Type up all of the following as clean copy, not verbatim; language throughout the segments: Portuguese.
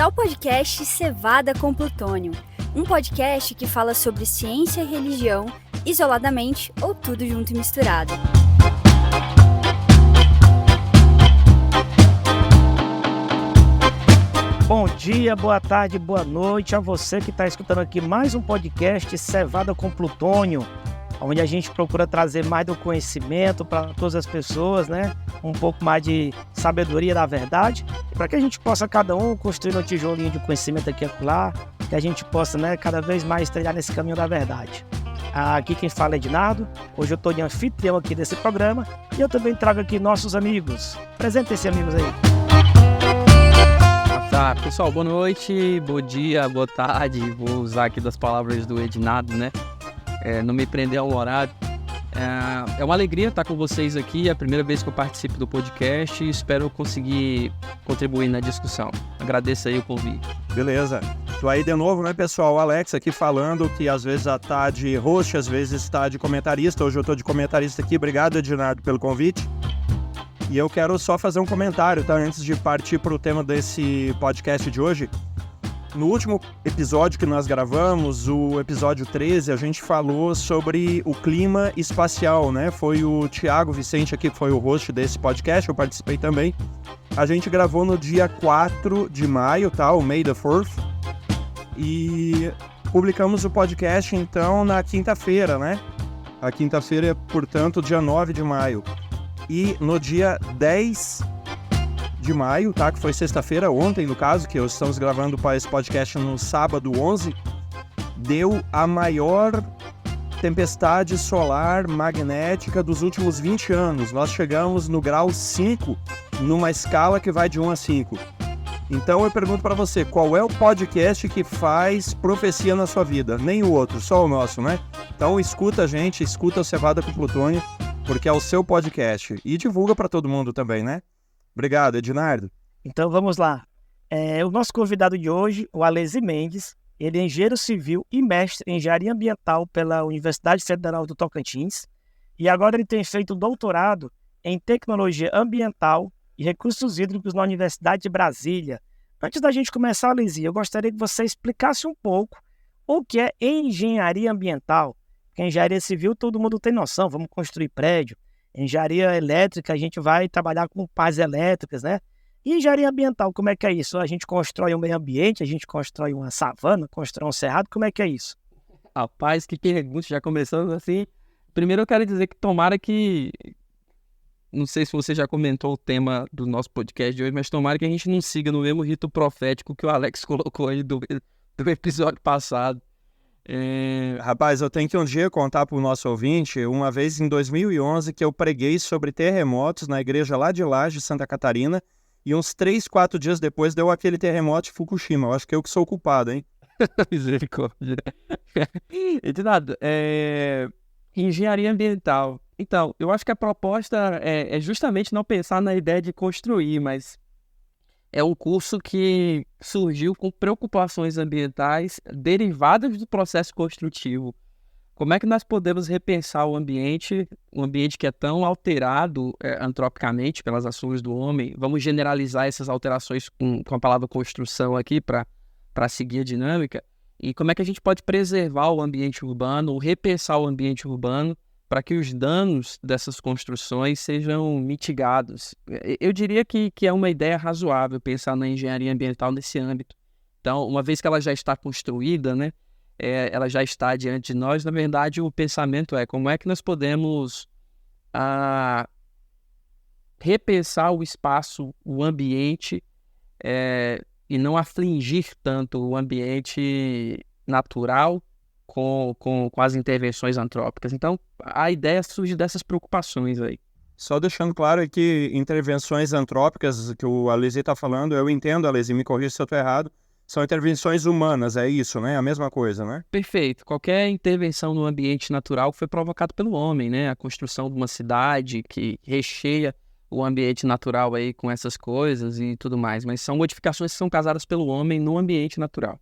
ao podcast Cevada com Plutônio, um podcast que fala sobre ciência e religião, isoladamente ou tudo junto e misturado. Bom dia, boa tarde, boa noite a você que está escutando aqui mais um podcast Cevada com Plutônio, onde a gente procura trazer mais do conhecimento para todas as pessoas, né? Um pouco mais de sabedoria da verdade, para que a gente possa cada um construir um tijolinho de conhecimento aqui e acolá, que a gente possa, né, cada vez mais trilhar nesse caminho da verdade. Aqui quem fala é Ednardo, hoje eu estou de anfitrião aqui desse programa e eu também trago aqui nossos amigos. Apresenta-se, amigos aí. Tá, pessoal, boa noite, bom dia, boa tarde. Vou usar aqui das palavras do Ednardo, né? Não me prender ao horário. É uma alegria estar com vocês aqui, é a primeira vez que eu participo do podcast e espero conseguir contribuir na discussão. Agradeço aí o convite. Beleza. Tô aí de novo, né, pessoal? O Alex aqui falando que às vezes tá de host, às vezes tá de comentarista. Hoje eu tô de comentarista aqui. Obrigado, Ednardo, pelo convite. E eu quero só fazer um comentário, tá? Antes de partir para o tema desse podcast de hoje. No último episódio que nós gravamos, o episódio 13, a gente falou sobre o clima espacial, né? Foi o Thiago Vicente aqui que foi o host desse podcast, eu participei também. A gente gravou no dia 4 de maio, tá? O May the 4th. E publicamos o podcast, então, na quinta-feira, né? A quinta-feira é, portanto, dia 9 de maio. E no dia 10 de maio, tá? Que foi sexta-feira, ontem no caso, que estamos gravando para esse podcast no sábado 11, deu a maior tempestade solar magnética dos últimos 20 anos. Nós chegamos no grau 5, numa escala que vai de 1 a 5. Então eu pergunto para você, qual é o podcast que faz profecia na sua vida? Nem o outro, só o nosso, né? Então escuta a gente, escuta o Cevada com Plutônio, porque é o seu podcast. E divulga para todo mundo também, né? Obrigado, Ednardo. Então vamos lá. O nosso convidado de hoje, o Alesi Mendes, ele é engenheiro civil e mestre em engenharia ambiental pela Universidade Federal do Tocantins. E agora ele tem feito doutorado em tecnologia ambiental e recursos hídricos na Universidade de Brasília. Antes da gente começar, Alesi, eu gostaria que você explicasse um pouco o que é engenharia ambiental. Porque engenharia civil todo mundo tem noção, vamos construir prédio. Engenharia elétrica, a gente vai trabalhar com pás elétricas, né? E engenharia ambiental, como é que é isso? A gente constrói um meio ambiente, a gente constrói uma savana, constrói um cerrado, como é que é isso? Rapaz, que pergunta, já começando assim. Primeiro eu quero dizer que tomara que... Não sei se você já comentou o tema do nosso podcast de hoje, mas tomara que a gente não siga no mesmo rito profético que o Alex colocou aí do episódio passado. Rapaz, eu tenho que um dia contar para o nosso ouvinte, uma vez em 2011, que eu preguei sobre terremotos na igreja lá de Laje, Santa Catarina, e uns 3, 4 dias depois deu aquele terremoto de Fukushima. Eu acho que eu que sou o culpado, hein? Misericórdia. De nada. Engenharia ambiental. Então, eu acho que a proposta é justamente não pensar na ideia de construir, mas é um curso que surgiu com preocupações ambientais derivadas do processo construtivo. Como é que nós podemos repensar o ambiente que é tão alterado antropicamente pelas ações do homem? Vamos generalizar essas alterações com a palavra construção aqui para seguir a dinâmica. E como é que a gente pode preservar o ambiente urbano ou repensar o ambiente urbano para que os danos dessas construções sejam mitigados. Eu diria que é uma ideia razoável pensar na engenharia ambiental nesse âmbito. Então, uma vez que ela já está construída, né, ela já está diante de nós, na verdade, o pensamento é como é que nós podemos repensar o espaço, o ambiente, e não afligir tanto o ambiente natural com as intervenções antrópicas. Então, a ideia surge dessas preocupações aí. Só deixando claro que intervenções antrópicas que o Alesi está falando, eu entendo, Alesi, me corrija se eu estou errado, são intervenções humanas, é isso, né? A mesma coisa, né? Perfeito. Qualquer intervenção no ambiente natural foi provocada pelo homem, né? A construção de uma cidade que recheia o ambiente natural aí com essas coisas e tudo mais, mas são modificações que são causadas pelo homem no ambiente natural.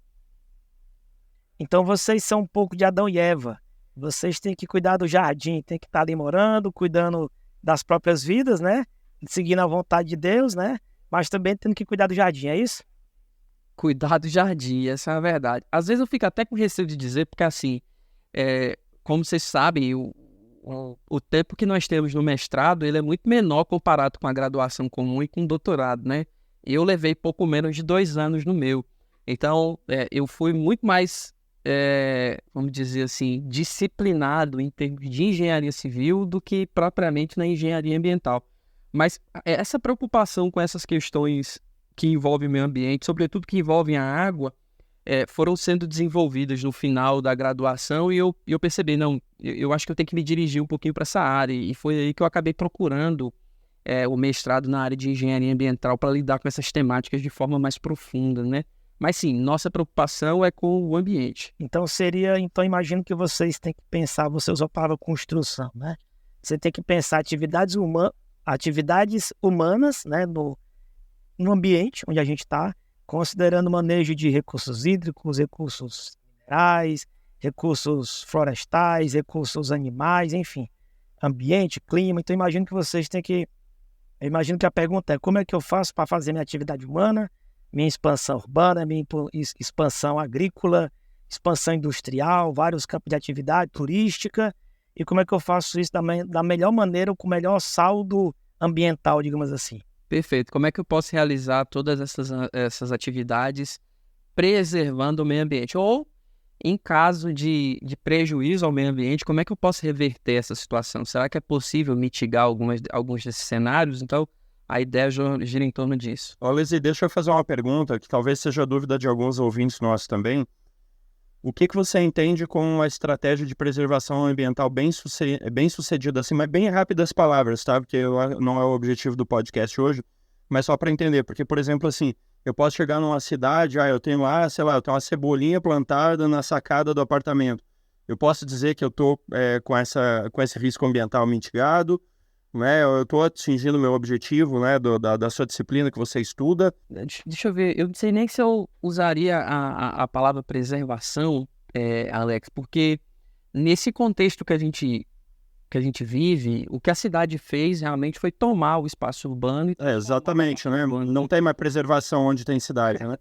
Então vocês são um pouco de Adão e Eva. Vocês têm que cuidar do jardim, tem que estar ali morando, cuidando das próprias vidas, né? Seguindo a vontade de Deus, né? Mas também tendo que cuidar do jardim, é isso? Cuidar do jardim, essa é a verdade. Às vezes eu fico até com receio de dizer, porque assim, como vocês sabem, o tempo que nós temos no mestrado, ele é muito menor comparado com a graduação comum e com o doutorado, né? Eu levei pouco menos de 2 anos no meu. Então, eu fui muito mais, vamos dizer assim, disciplinado em termos de engenharia civil do que propriamente na engenharia ambiental. Mas essa preocupação com essas questões que envolvem o meio ambiente, sobretudo que envolvem a água, foram sendo desenvolvidas no final da graduação e eu percebi, não, eu acho que eu tenho que me dirigir um pouquinho para essa área. E foi aí que eu acabei procurando o mestrado na área de engenharia ambiental para lidar com essas temáticas de forma mais profunda, né? Mas sim, nossa preocupação é com o ambiente. Então imagino que vocês têm que pensar, você usou a palavra construção, né? Você tem que pensar atividades humanas, né, no ambiente onde a gente está, considerando o manejo de recursos hídricos, recursos minerais, recursos florestais, recursos animais, enfim, ambiente, clima. Então imagino que a pergunta é: como é que eu faço para fazer minha atividade humana, minha expansão urbana, minha expansão agrícola, expansão industrial, vários campos de atividade turística, e como é que eu faço isso da melhor maneira, com o melhor saldo ambiental, digamos assim? Perfeito. Como é que eu posso realizar todas essas atividades preservando o meio ambiente? Ou, em caso de prejuízo ao meio ambiente, como é que eu posso reverter essa situação? Será que é possível mitigar alguns desses cenários? Então, a ideia gira em torno disso. Leslie, deixa eu fazer uma pergunta que talvez seja dúvida de alguns ouvintes nossos também. O que você entende com uma estratégia de preservação ambiental bem sucedida, assim, mas bem rápidas palavras, tá? Porque não é o objetivo do podcast hoje, mas só para entender. Porque, por exemplo, assim, eu posso chegar numa cidade, eu tenho lá, sei lá, eu tenho uma cebolinha plantada na sacada do apartamento. Eu posso dizer que eu estou com esse risco ambiental mitigado, né? Eu estou atingindo o meu objetivo, né, da sua disciplina que você estuda. Deixa eu ver, eu não sei nem se eu usaria a palavra preservação, Alex, porque nesse contexto que a gente vive, o que a cidade fez realmente foi tomar o espaço urbano. Exatamente, né? Não tem mais preservação onde tem cidade, né?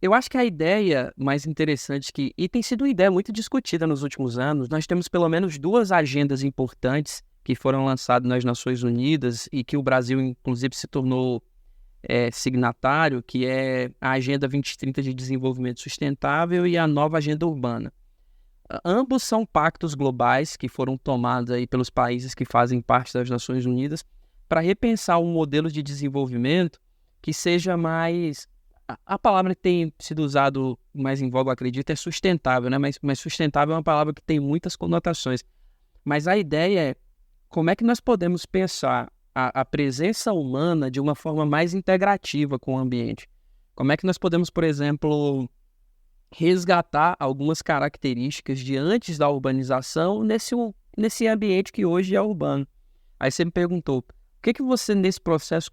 Eu acho que a ideia mais interessante e tem sido uma ideia muito discutida nos últimos anos, nós temos pelo menos 2 agendas importantes que foram lançadas nas Nações Unidas e que o Brasil, inclusive, se tornou signatário, que é a Agenda 2030 de Desenvolvimento Sustentável e a Nova Agenda Urbana. Ambos são pactos globais que foram tomados aí pelos países que fazem parte das Nações Unidas para repensar um modelo de desenvolvimento que seja mais... A palavra que tem sido usada mais em voga, eu acredito, é sustentável, né? Mas sustentável é uma palavra que tem muitas conotações. Mas a ideia é como é que nós podemos pensar a presença humana de uma forma mais integrativa com o ambiente. Como é que nós podemos, por exemplo, resgatar algumas características de antes da urbanização nesse ambiente que hoje é urbano. Aí você me perguntou, o que você nesse processo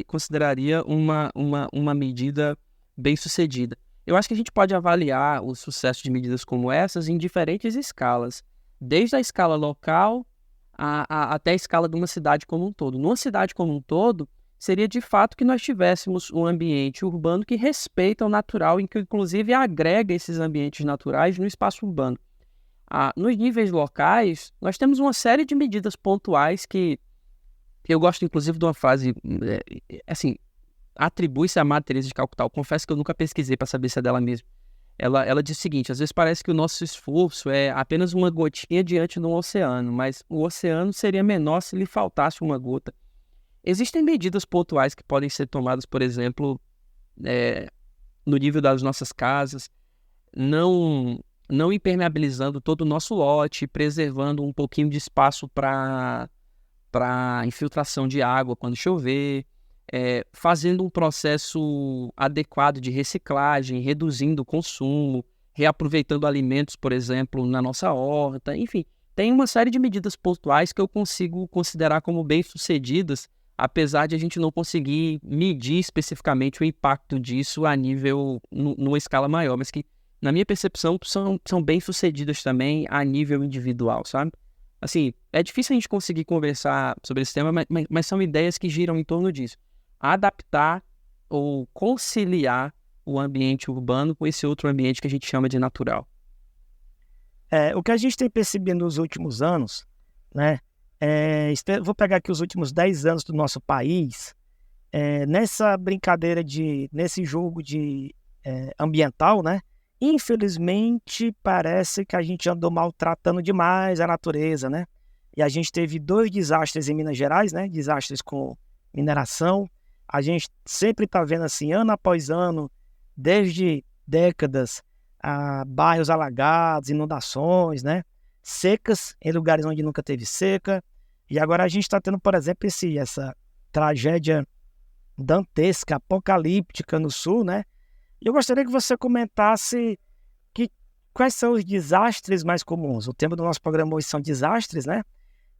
consideraria uma medida bem-sucedida? Eu acho que a gente pode avaliar o sucesso de medidas como essas em diferentes escalas, desde a escala local até a escala de uma cidade como um todo. Numa cidade como um todo, seria de fato que nós tivéssemos um ambiente urbano que respeita o natural e que inclusive agrega esses ambientes naturais no espaço urbano. Nos níveis locais, nós temos uma série de medidas pontuais que eu gosto inclusive de uma frase, assim, atribui-se a Madre Teresa de Calcutá. Eu confesso que eu nunca pesquisei para saber se é dela mesma. Ela diz o seguinte: às vezes parece que o nosso esforço é apenas uma gotinha diante de um oceano, mas o oceano seria menor se lhe faltasse uma gota. Existem medidas pontuais que podem ser tomadas, por exemplo, no nível das nossas casas, não impermeabilizando todo o nosso lote, preservando um pouquinho de espaço para infiltração de água quando chover, fazendo um processo adequado de reciclagem, reduzindo o consumo, reaproveitando alimentos, por exemplo, na nossa horta. Enfim, tem uma série de medidas pontuais que eu consigo considerar como bem-sucedidas, apesar de a gente não conseguir medir especificamente o impacto disso a nível, numa escala maior, mas que, na minha percepção, são bem-sucedidas também a nível individual, sabe? Assim, é difícil a gente conseguir conversar sobre esse tema, mas são ideias que giram em torno disso. Adaptar ou conciliar o ambiente urbano com esse outro ambiente que a gente chama de natural? O que a gente tem percebido nos últimos anos, né? Vou pegar aqui os últimos 10 anos do nosso país, nessa brincadeira nesse jogo ambiental, né? Infelizmente, parece que a gente andou maltratando demais a natureza, né? E a gente teve 2 desastres em Minas Gerais, né? Desastres com mineração. A gente sempre está vendo assim, ano após ano, desde décadas, bairros alagados, inundações, né? Secas em lugares onde nunca teve seca. E agora a gente está tendo, por exemplo, essa tragédia dantesca, apocalíptica no sul, né? E eu gostaria que você comentasse quais são os desastres mais comuns. O tema do nosso programa hoje são desastres, né?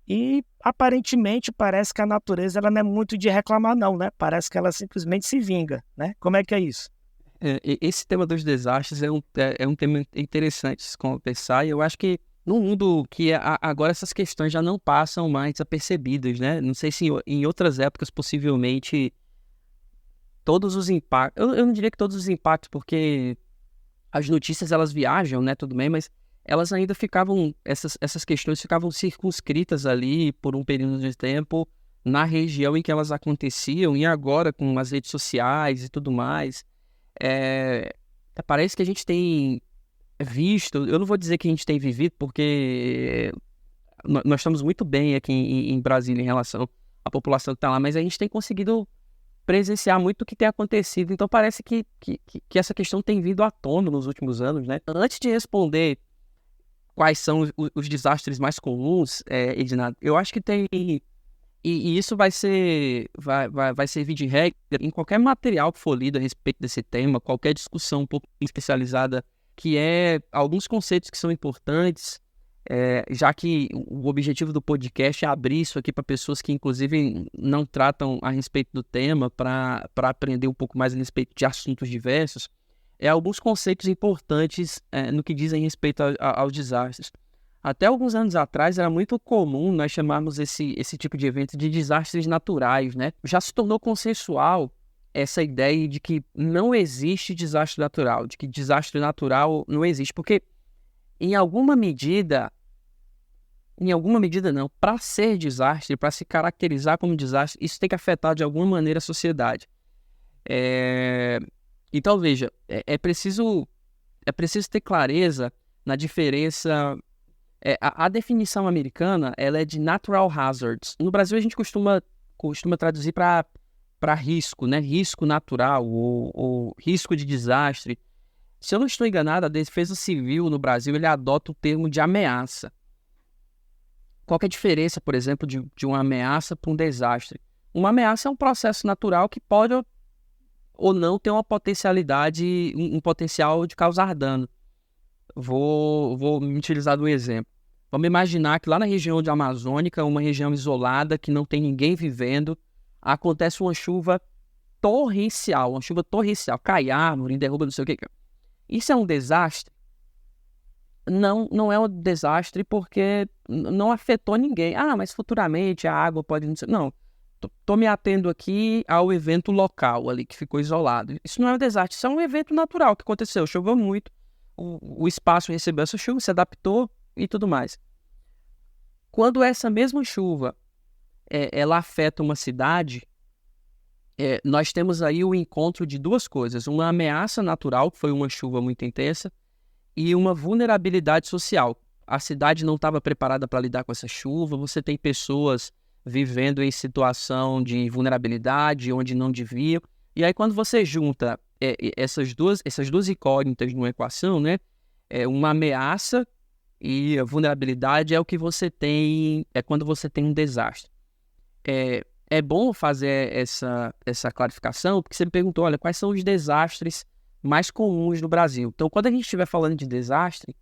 E aparentemente parece que a natureza ela não é muito de reclamar não, né? Parece que ela simplesmente se vinga, né? Como é que é isso? Esse tema dos desastres é um tema interessante de se conversar, e eu acho que num mundo que agora essas questões já não passam mais desapercebidas, né? Não sei se em outras épocas, possivelmente, todos os impactos... Eu não diria que todos os impactos, porque as notícias, elas viajam, né? Tudo bem, mas elas ainda ficavam... Essas questões ficavam circunscritas ali por um período de tempo na região em que elas aconteciam, e agora com as redes sociais e tudo mais... parece que a gente tem visto, eu não vou dizer que a gente tem vivido, porque nós estamos muito bem aqui em Brasília em relação à população que está lá, mas a gente tem conseguido presenciar muito o que tem acontecido, então parece que essa questão tem vindo à tona nos últimos anos, né? Antes de responder quais são os desastres mais comuns, Ednardo, eu acho que tem... E isso vai servir de regra em qualquer material que for lido a respeito desse tema, qualquer discussão um pouco especializada, que alguns conceitos que são importantes, já que o objetivo do podcast é abrir isso aqui para pessoas que, inclusive, não tratam a respeito do tema, para aprender um pouco mais a respeito de assuntos diversos, alguns conceitos importantes no que dizem respeito aos desastres. Até alguns anos atrás era muito comum nós chamarmos esse tipo de evento de desastres naturais, né? Já se tornou consensual essa ideia de que não existe desastre natural, de que desastre natural não existe, porque em alguma medida não, para ser desastre, para se caracterizar como desastre, isso tem que afetar de alguma maneira a sociedade. Então, veja, é preciso ter clareza na diferença... A definição americana, ela é de natural hazards. No Brasil, a gente costuma traduzir para risco, né? Risco natural ou risco de desastre. Se eu não estou enganado, a Defesa Civil no Brasil, ele adota o termo de ameaça. Qual que é a diferença, por exemplo, de uma ameaça para um desastre? Uma ameaça é um processo natural que pode ou não ter uma potencialidade, um potencial de causar dano. Vou me utilizar do exemplo. Vamos imaginar que lá na região de Amazônica, uma região isolada, que não tem ninguém vivendo, acontece uma chuva torrencial, cai árvore, derruba não sei o que. Isso é um desastre? Não é um desastre porque não afetou ninguém. Mas futuramente a água pode... Não, estou me atendo aqui ao evento local ali, que ficou isolado. Isso não é um desastre, isso é um evento natural que aconteceu, choveu muito, o espaço recebeu essa chuva, se adaptou e tudo mais. Quando essa mesma chuva ela afeta uma cidade, nós temos aí o encontro de duas coisas: uma ameaça natural, que foi uma chuva muito intensa, e uma vulnerabilidade social. A cidade não estava preparada para lidar com essa chuva, você tem pessoas vivendo em situação de vulnerabilidade, onde não deviam, e aí quando você junta essas duas incógnitas numa equação, né? Uma ameaça e a vulnerabilidade é o que você tem, quando você tem um desastre. É bom fazer essa clarificação, porque você me perguntou, olha, quais são os desastres mais comuns no Brasil? Então, quando a gente estiver falando de desastre,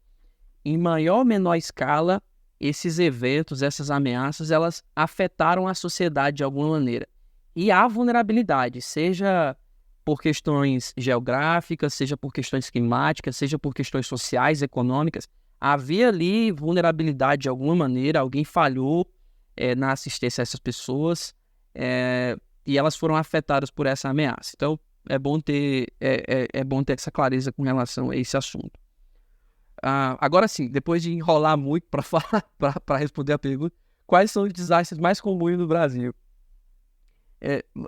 em maior ou menor escala, esses eventos, essas ameaças, elas afetaram a sociedade de alguma maneira. E há vulnerabilidade, seja por questões geográficas, seja por questões climáticas, seja por questões sociais, econômicas. Havia ali vulnerabilidade de alguma maneira, alguém falhou na assistência a essas pessoas, e elas foram afetadas por essa ameaça. Então, é bom ter essa clareza com relação a esse assunto. Agora sim, depois de enrolar muito para responder a pergunta, quais são os desastres mais comuns no Brasil?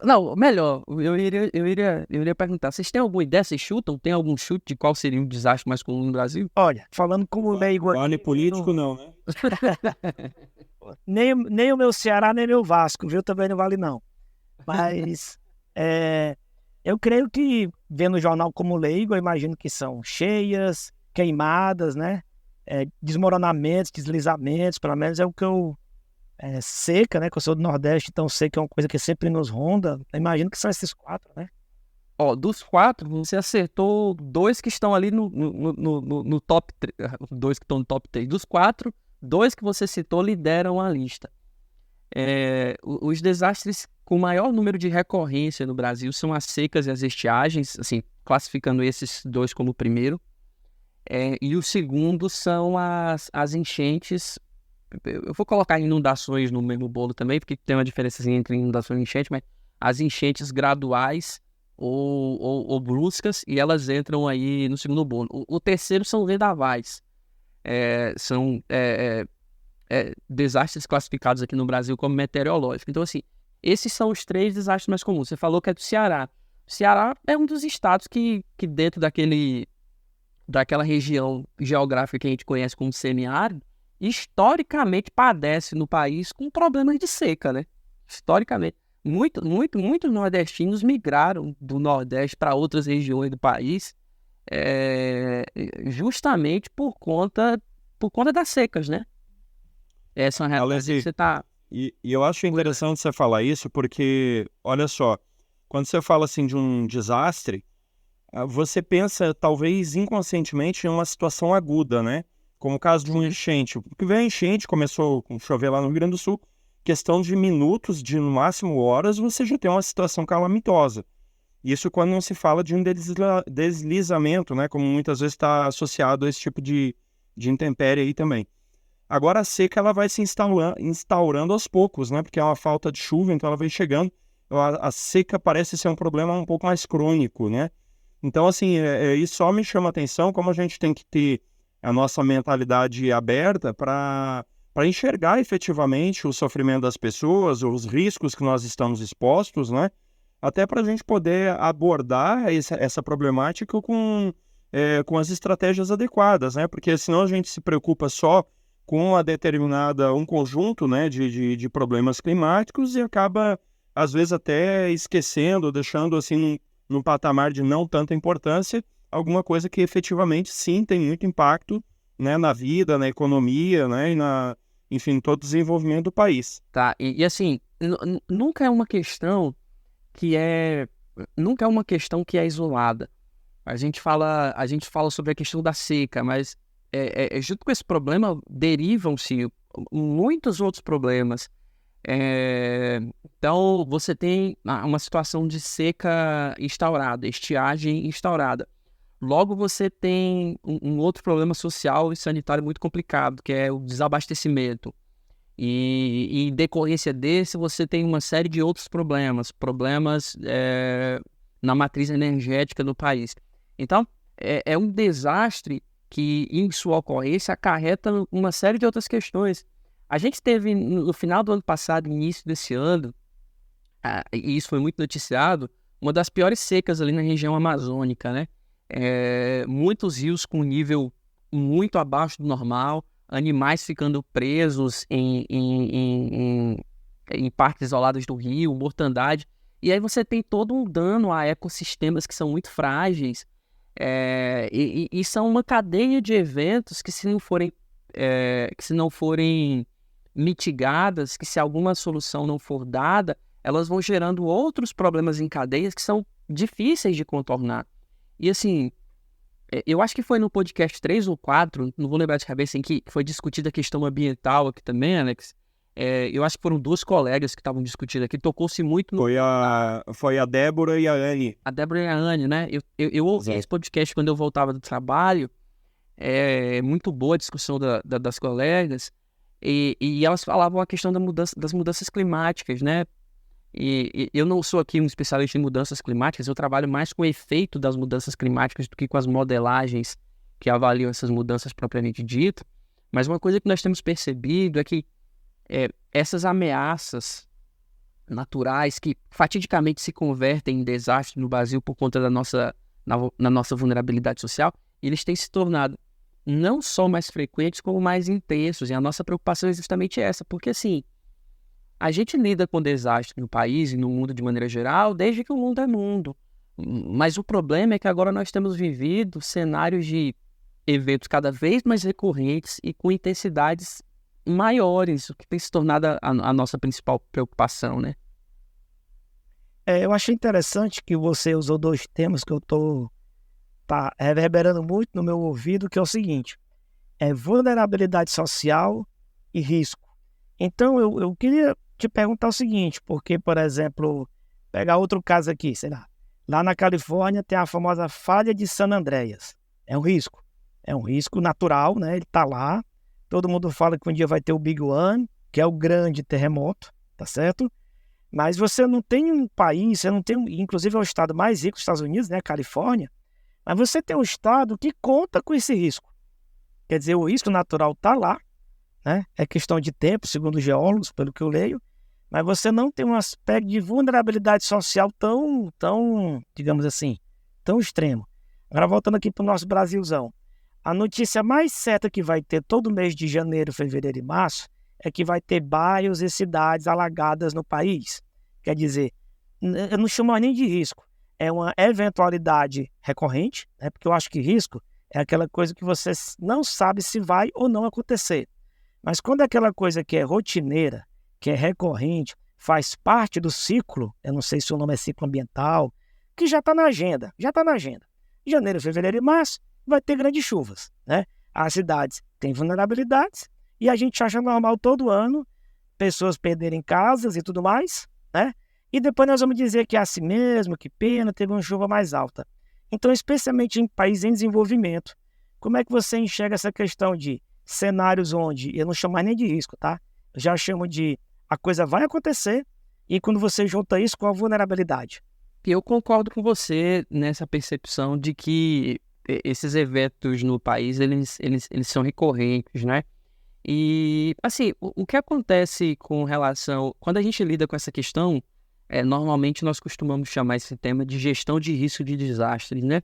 Não, melhor, eu iria perguntar, vocês têm alguma ideia, vocês chutam? Tem algum chute de qual seria o desastre mais comum no Brasil? Olha, falando como leigo aqui, Vale político não, né? nem o meu Ceará, nem meu Vasco, viu? Também não vale não. Mas eu creio que, vendo o jornal como leigo, eu imagino que são cheias, queimadas, né? Desmoronamentos, deslizamentos, pelo menos é o que eu... seca, né? Que eu sou do Nordeste, então seca é uma coisa que sempre nos ronda. Eu imagino que são esses 4, né? Dos 4, você acertou 2 que estão ali no top 3. 2 que estão no top 3. Dos 4, 2 que você citou lideram a lista. Os desastres com maior número de recorrência no Brasil são as secas e as estiagens, assim, classificando esses 2 como o primeiro. E o segundo são as enchentes. Eu vou colocar inundações no mesmo bolo também, porque tem uma diferença entre inundação e enchente, mas as enchentes graduais ou bruscas, e elas entram aí no segundo bolo. O terceiro são vendavais. São desastres classificados aqui no Brasil como meteorológicos. Então, assim, esses são os 3 desastres mais comuns. Você falou que é do Ceará. O Ceará é um dos estados que dentro daquela região geográfica que a gente conhece como semiárido, historicamente padece no país com problemas de seca, né? Historicamente. Muitos nordestinos migraram do Nordeste para outras regiões do país justamente por conta das secas, né? Essa é uma realidade que você está... E eu acho interessante você falar isso porque, olha só, quando você fala assim de um desastre, você pensa talvez inconscientemente em uma situação aguda, né? Como o caso de uma enchente. Porque veio a enchente, começou a chover lá no Rio Grande do Sul, questão de minutos, de no máximo horas, você já tem uma situação calamitosa. Isso quando não se fala de um deslizamento, né? Como muitas vezes está associado a esse tipo de intempérie aí também. Agora a seca ela vai se instaurando aos poucos, né? Porque é uma falta de chuva, então ela vem chegando. A seca parece ser um problema um pouco mais crônico, né? Então, assim, isso só me chama a atenção como a gente tem que ter a nossa mentalidade aberta para enxergar efetivamente o sofrimento das pessoas, os riscos que nós estamos expostos, né? Até para a gente poder abordar essa problemática com as estratégias adequadas, né? Porque senão a gente se preocupa só com um conjunto, né, de problemas climáticos e acaba, às vezes, até esquecendo, deixando assim num patamar de não tanta importância, alguma coisa que efetivamente sim tem muito impacto, né, na vida, na economia, né, e enfim, todo o desenvolvimento do país. Tá, e assim, nunca é uma questão que é isolada. A gente fala sobre a questão da seca, mas junto com esse problema derivam-se muitos outros problemas. Então, você tem uma situação de seca instaurada, estiagem instaurada. Logo, você tem um outro problema social e sanitário muito complicado, que é o desabastecimento. E em decorrência desse, você tem uma série de outros problemas na matriz energética do país. Então, é um desastre que, em sua ocorrência, acarreta uma série de outras questões. A gente teve, no final do ano passado, início desse ano, e isso foi muito noticiado, uma das piores secas ali na região amazônica, né? Muitos rios com nível muito abaixo do normal, animais ficando presos em partes isoladas do rio, mortandade. E aí você tem todo um dano a ecossistemas que são muito frágeis. E são uma cadeia de eventos que se não forem mitigadas, que se alguma solução não for dada, elas vão gerando outros problemas em cadeias que são difíceis de contornar. E assim, eu acho que foi no podcast 3 ou 4, não vou lembrar de cabeça, em que foi discutida a questão ambiental aqui também, Alex. Eu acho que foram 2 colegas que estavam discutindo aqui, tocou-se muito no... Foi a Débora e a Anne. A Débora e a Anne, né? Eu ouvi esse podcast quando eu voltava do trabalho, muito boa a discussão das colegas, e elas falavam a questão das mudanças climáticas, né? E eu não sou aqui um especialista em mudanças climáticas, eu trabalho mais com o efeito das mudanças climáticas do que com as modelagens que avaliam essas mudanças propriamente dito. Mas uma coisa que nós temos percebido é que essas ameaças naturais que fatidicamente se convertem em desastre no Brasil por conta da na nossa vulnerabilidade social, eles têm se tornado não só mais frequentes, como mais intensos. E a nossa preocupação é justamente essa, porque assim, a gente lida com desastre no país e no mundo de maneira geral desde que o mundo é mundo. Mas o problema é que agora nós temos vivido cenários de eventos cada vez mais recorrentes e com intensidades maiores, o que tem se tornado a nossa principal preocupação, né? Eu achei interessante que você usou 2 termos que eu estou reverberando muito no meu ouvido, que é o seguinte, vulnerabilidade social e risco. Então, eu queria te perguntar o seguinte, porque, por exemplo, pegar outro caso aqui, sei lá na Califórnia tem a famosa falha de San Andreas. É um risco natural, né? Ele está lá, todo mundo fala que um dia vai ter o Big One, que é o grande terremoto, tá certo? Mas você não tem um país, você não tem, inclusive é o estado mais rico dos Estados Unidos, né, Califórnia, mas você tem um estado que conta com esse risco. Quer dizer, o risco natural está lá, né? É questão de tempo, segundo os geólogos, pelo que eu leio, mas você não tem um aspecto de vulnerabilidade social tão, digamos assim, tão extremo. Agora, voltando aqui para o nosso Brasilzão, a notícia mais certa que vai ter todo mês de janeiro, fevereiro e março é que vai ter bairros e cidades alagadas no país. Quer dizer, eu não chamo nem de risco, é uma eventualidade recorrente, né? Porque eu acho que risco é aquela coisa que você não sabe se vai ou não acontecer. Mas quando é aquela coisa que é rotineira, que é recorrente, faz parte do ciclo, eu não sei se o nome é ciclo ambiental, que já está na agenda. Janeiro, fevereiro e março vai ter grandes chuvas, né? As cidades têm vulnerabilidades e a gente acha normal todo ano pessoas perderem casas e tudo mais, né? E depois nós vamos dizer que é assim mesmo, que pena, teve uma chuva mais alta. Então, especialmente em países em desenvolvimento, como é que você enxerga essa questão de cenários onde, eu não chamo mais nem de risco, tá? Eu já chamo de a coisa vai acontecer e quando você junta isso com a vulnerabilidade. Eu concordo com você nessa percepção de que esses eventos no país, eles são recorrentes, né? E, assim, o que acontece com relação... Quando a gente lida com essa questão, normalmente nós costumamos chamar esse tema de gestão de risco de desastres, né?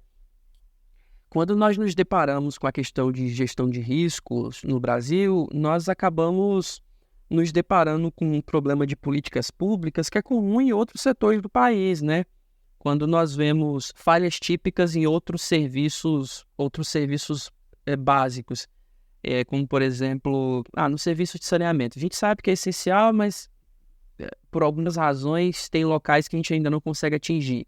Quando nós nos deparamos com a questão de gestão de riscos no Brasil, nós acabamos nos deparando com um problema de políticas públicas que é comum em outros setores do país, né? Quando nós vemos falhas típicas em outros serviços básicos, como, por exemplo, no serviço de saneamento. A gente sabe que é essencial, mas por algumas razões tem locais que a gente ainda não consegue atingir.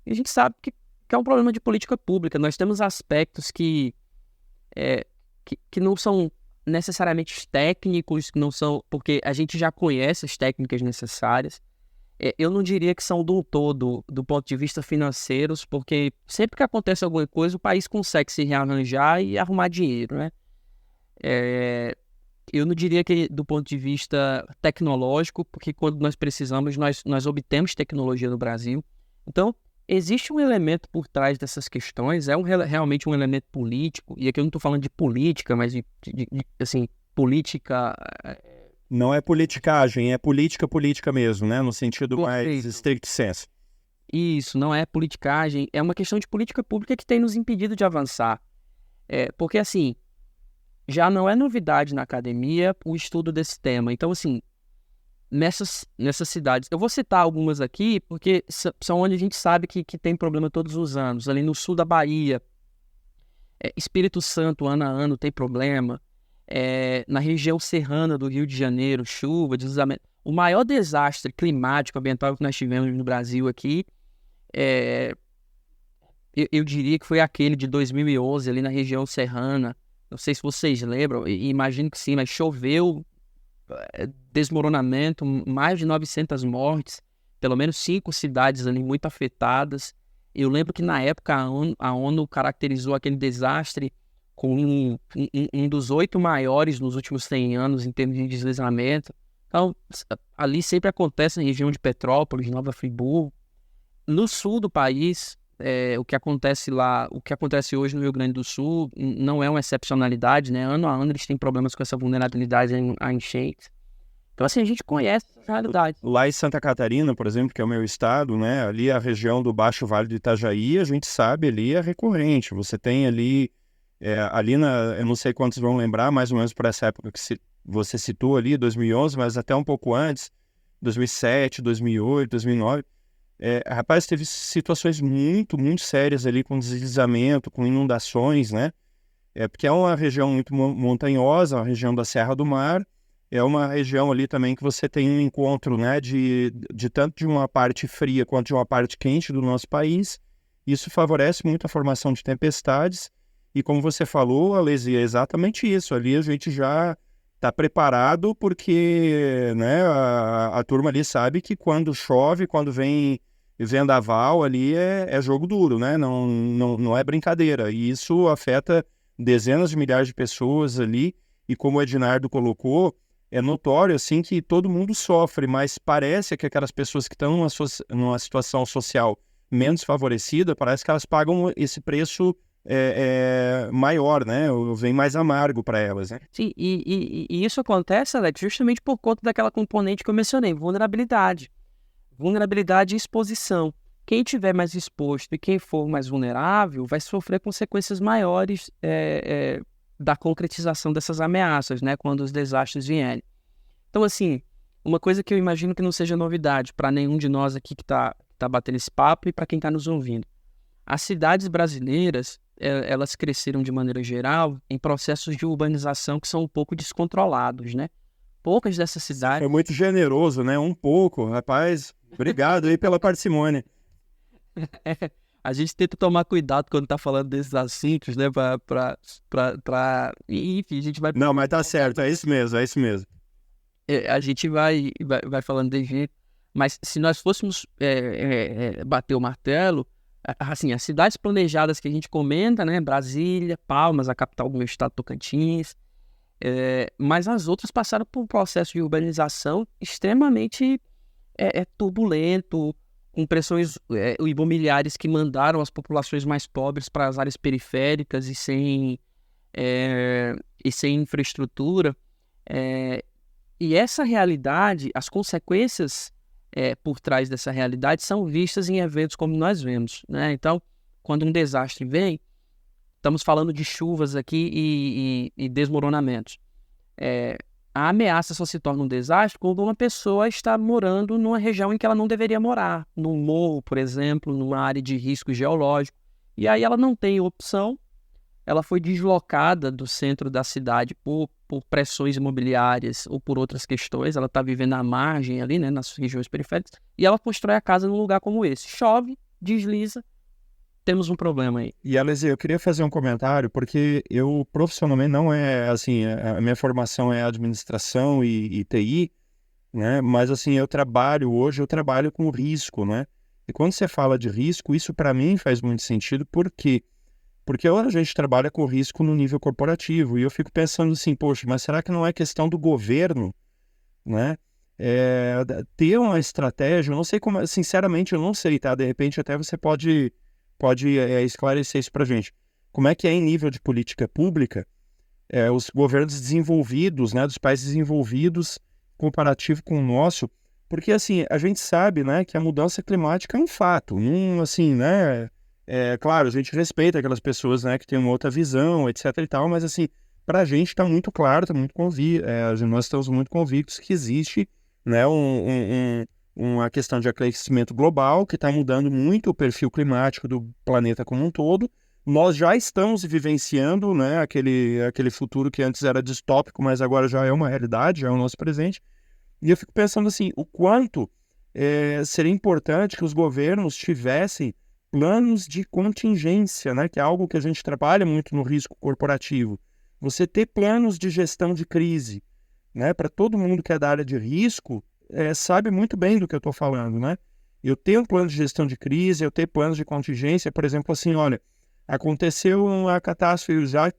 E a gente sabe que é um problema de política pública. Nós temos aspectos que não são necessariamente técnicos, não são, porque a gente já conhece as técnicas necessárias. Eu não diria que são do todo, do ponto de vista financeiro, porque sempre que acontece alguma coisa, o país consegue se rearranjar e arrumar dinheiro, né? Eu não diria que do ponto de vista tecnológico, porque quando nós precisamos, nós obtemos tecnologia no Brasil. Então, existe um elemento por trás dessas questões, realmente um elemento político, e aqui eu não estou falando de política, mas assim, política... Não é politicagem, é política mesmo, né? No sentido mais strict sense. Isso, não é politicagem, é uma questão de política pública que tem nos impedido de avançar. Porque, assim, já não é novidade na academia o estudo desse tema. Então, assim, nessas cidades, eu vou citar algumas aqui, porque são onde a gente sabe que tem problema todos os anos. Ali no sul da Bahia, Espírito Santo, ano a ano, tem problema. Na região serrana do Rio de Janeiro, chuva, deslizamento. O maior desastre climático ambiental que nós tivemos no Brasil aqui, eu diria que foi aquele de 2011, ali na região serrana. Não sei se vocês lembram, imagino que sim, mas choveu, desmoronamento, mais de 900 mortes, pelo menos 5 cidades ali muito afetadas. Eu lembro que na época a ONU caracterizou aquele desastre como um dos 8 maiores nos últimos 100 anos em termos de deslizamento. Então, ali sempre acontece na região de Petrópolis, Nova Friburgo. No sul do país, o que acontece lá, o que acontece hoje no Rio Grande do Sul não é uma excepcionalidade, né? Ano a ano eles têm problemas com essa vulnerabilidade a enchentes. Então, assim, a gente conhece essa realidade. Lá em Santa Catarina, por exemplo, que é o meu estado, né? Ali a região do Baixo Vale do Itajaí, a gente sabe, ali é recorrente. Você tem ali, eu não sei quantos vão lembrar, mais ou menos por essa época que você citou ali, 2011, mas até um pouco antes, 2007, 2008, 2009. Rapaz, teve situações muito, muito sérias ali com deslizamento, com inundações, né? Porque é uma região muito montanhosa, a região da Serra do Mar. É uma região ali também que você tem um encontro, né, de tanto de uma parte fria quanto de uma parte quente do nosso país. Isso favorece muito a formação de tempestades. E como você falou, Alesi, é exatamente isso. Ali a gente já está preparado porque, né, a turma ali sabe que quando chove, quando vem vendaval ali é jogo duro, né? Não é brincadeira. E isso afeta dezenas de milhares de pessoas ali. E como o Ednardo colocou, é notório, assim, que todo mundo sofre, mas parece que aquelas pessoas que estão numa situação social menos favorecida, parece que elas pagam esse preço maior, né? Vem mais amargo para elas, né? Sim, e isso acontece, Alex, justamente por conta daquela componente que eu mencionei, vulnerabilidade. Vulnerabilidade e exposição. Quem tiver mais exposto e quem for mais vulnerável vai sofrer consequências maiores da concretização dessas ameaças, né, quando os desastres vierem. Então, assim, uma coisa que eu imagino que não seja novidade para nenhum de nós aqui que tá batendo esse papo e para quem está nos ouvindo. As cidades brasileiras, elas cresceram de maneira geral em processos de urbanização que são um pouco descontrolados, né? Poucas dessas cidades... É muito generoso, né? Um pouco, rapaz. Obrigado aí pela parcimônia. A gente tenta tomar cuidado quando tá falando desses assuntos, né? Enfim, a gente vai... Não, mas tá certo, é isso mesmo, é isso mesmo. A gente vai falando desse jeito. Mas se nós fôssemos bater o martelo, assim, as cidades planejadas que a gente comenta, né? Brasília, Palmas, a capital do meu estado, Tocantins. Mas as outras passaram por um processo de urbanização extremamente turbulento, com pressões imobiliárias que mandaram as populações mais pobres para as áreas periféricas e sem infraestrutura. E essa realidade, as consequências por trás dessa realidade são vistas em eventos como nós vemos, né? Então, quando um desastre vem, estamos falando de chuvas aqui e desmoronamentos. A ameaça só se torna um desastre quando uma pessoa está morando numa região em que ela não deveria morar, num morro, por exemplo, numa área de risco geológico. E aí ela não tem opção, ela foi deslocada do centro da cidade por pressões imobiliárias ou por outras questões, ela está vivendo à margem ali, né, nas regiões periféricas, e ela constrói a casa num lugar como esse. Chove, desliza, temos um problema aí. E, Alesi, eu queria fazer um comentário, porque eu profissionalmente não assim, a minha formação é administração e TI, né? Mas, assim, hoje eu trabalho com risco, né? E quando você fala de risco, isso para mim faz muito sentido, por quê? Porque hoje a gente trabalha com risco no nível corporativo, e eu fico pensando assim, poxa, mas será que não é questão do governo, né? Ter uma estratégia, eu não sei como, sinceramente eu não sei, tá? De repente até você pode esclarecer isso para a gente. Como é que é em nível de política pública os governos desenvolvidos, né, dos países desenvolvidos, comparativo com o nosso? Porque, assim, a gente sabe, né, que a mudança climática é um fato. Assim, né, claro, a gente respeita aquelas pessoas, né, que têm uma outra visão, etc e tal, mas, assim, para a gente está muito claro, está muito nós estamos muito convictos que existe, né, uma questão de aquecimento global que está mudando muito o perfil climático do planeta como um todo. Nós já estamos vivenciando, né, aquele futuro que antes era distópico, mas agora já é uma realidade, já é o nosso presente. E eu fico pensando assim, o quanto seria importante que os governos tivessem planos de contingência, né, que é algo que a gente trabalha muito no risco corporativo. Você ter planos de gestão de crise, né, para todo mundo que é da área de risco, sabe muito bem do que eu estou falando, né? Eu tenho um plano de gestão de crise, eu tenho planos de contingência, por exemplo, assim, olha, aconteceu uma catástrofe, já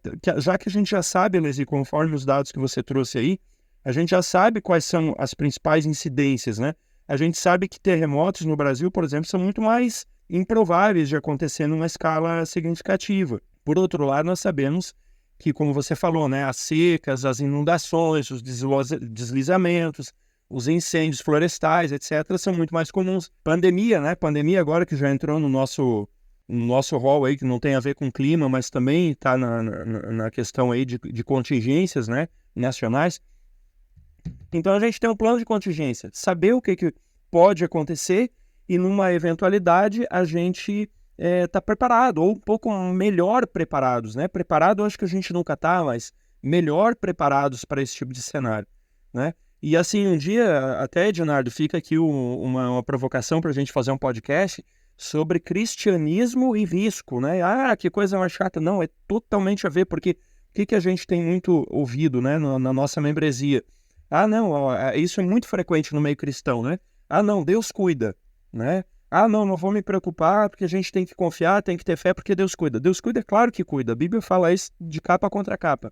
que a gente já sabe, Alesi, conforme os dados que você trouxe aí, A gente já sabe quais são as principais incidências, né? A gente sabe que terremotos no Brasil, por exemplo, são muito mais improváveis de acontecer numa escala significativa. Por outro lado, nós sabemos que, como você falou, né, as secas, as inundações, os deslizamentos, os incêndios florestais, etc., são muito mais comuns. Pandemia, né? Pandemia agora que já entrou no nosso rol aí, que não tem a ver com clima, mas também está na questão aí de contingências, né, nacionais. Então a gente tem um plano de contingência, saber o que pode acontecer e numa eventualidade a gente está preparado, ou um pouco melhor preparados, né? Preparado eu acho que a gente nunca está, mas melhor preparados para esse tipo de cenário, né? E assim, um dia, até, Ednardo, fica aqui uma provocação para a gente fazer um podcast sobre cristianismo e risco, né? Ah, que coisa mais chata. Não, é totalmente a ver, porque o que a gente tem muito ouvido, né, na nossa membresia? Ah, não, ó, isso é muito frequente no meio cristão, né? Ah, não, Deus cuida, né? Ah, não vou me preocupar porque a gente tem que confiar, tem que ter fé porque Deus cuida. Deus cuida, é claro que cuida. A Bíblia fala isso de capa contra capa.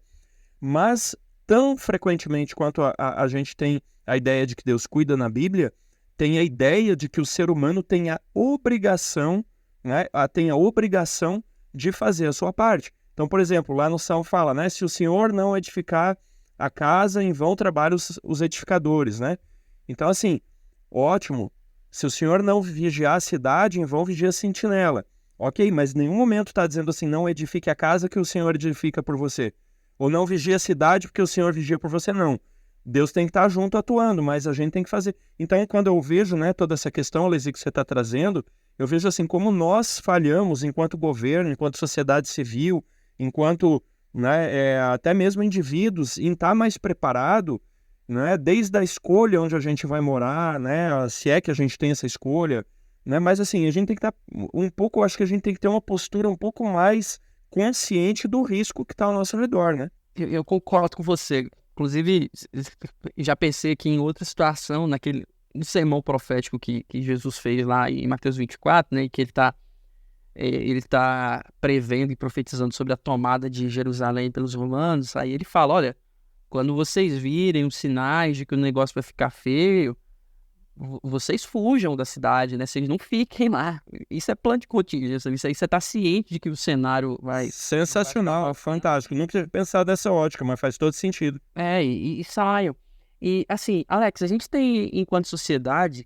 Mas tão frequentemente quanto a gente tem a ideia de que Deus cuida na Bíblia, tem a ideia de que o ser humano tem a obrigação, né, tem a obrigação de fazer a sua parte. Então, por exemplo, lá no Salmo fala, né, se o Senhor não edificar a casa, em vão trabalham os edificadores, né? Então, assim, ótimo. Se o Senhor não vigiar a cidade, em vão vigia a sentinela. Ok, mas em nenhum momento está dizendo assim, não edifique a casa que o Senhor edifica por você. Ou não vigie a cidade porque o Senhor vigia por você, não. Deus tem que estar junto atuando, mas a gente tem que fazer. Então, quando eu vejo, né, toda essa questão, Alesi, que você está trazendo, eu vejo assim, como nós falhamos enquanto governo, enquanto sociedade civil, enquanto, né, até mesmo indivíduos, em estar mais preparado, né, desde a escolha onde a gente vai morar, né, se é que a gente tem essa escolha, né, mas assim, a gente tem que estar um pouco, acho que a gente tem que ter uma postura um pouco mais consciente do risco que está ao nosso redor, né? Eu concordo com você. Inclusive, já pensei aqui em outra situação, no sermão profético que Jesus fez lá em Mateus 24, né, que ele tá prevendo e profetizando sobre a tomada de Jerusalém pelos romanos. Aí ele fala, olha, quando vocês virem os sinais de que o negócio vai ficar feio, vocês fujam da cidade, né? Vocês não fiquem lá. Isso é plano de contingência. Isso aí você tá ciente de que o cenário vai... Sensacional, fantástico. Nunca tinha pensado dessa ótica, mas faz todo sentido. E saiam. E, assim, Alex, a gente tem, enquanto sociedade,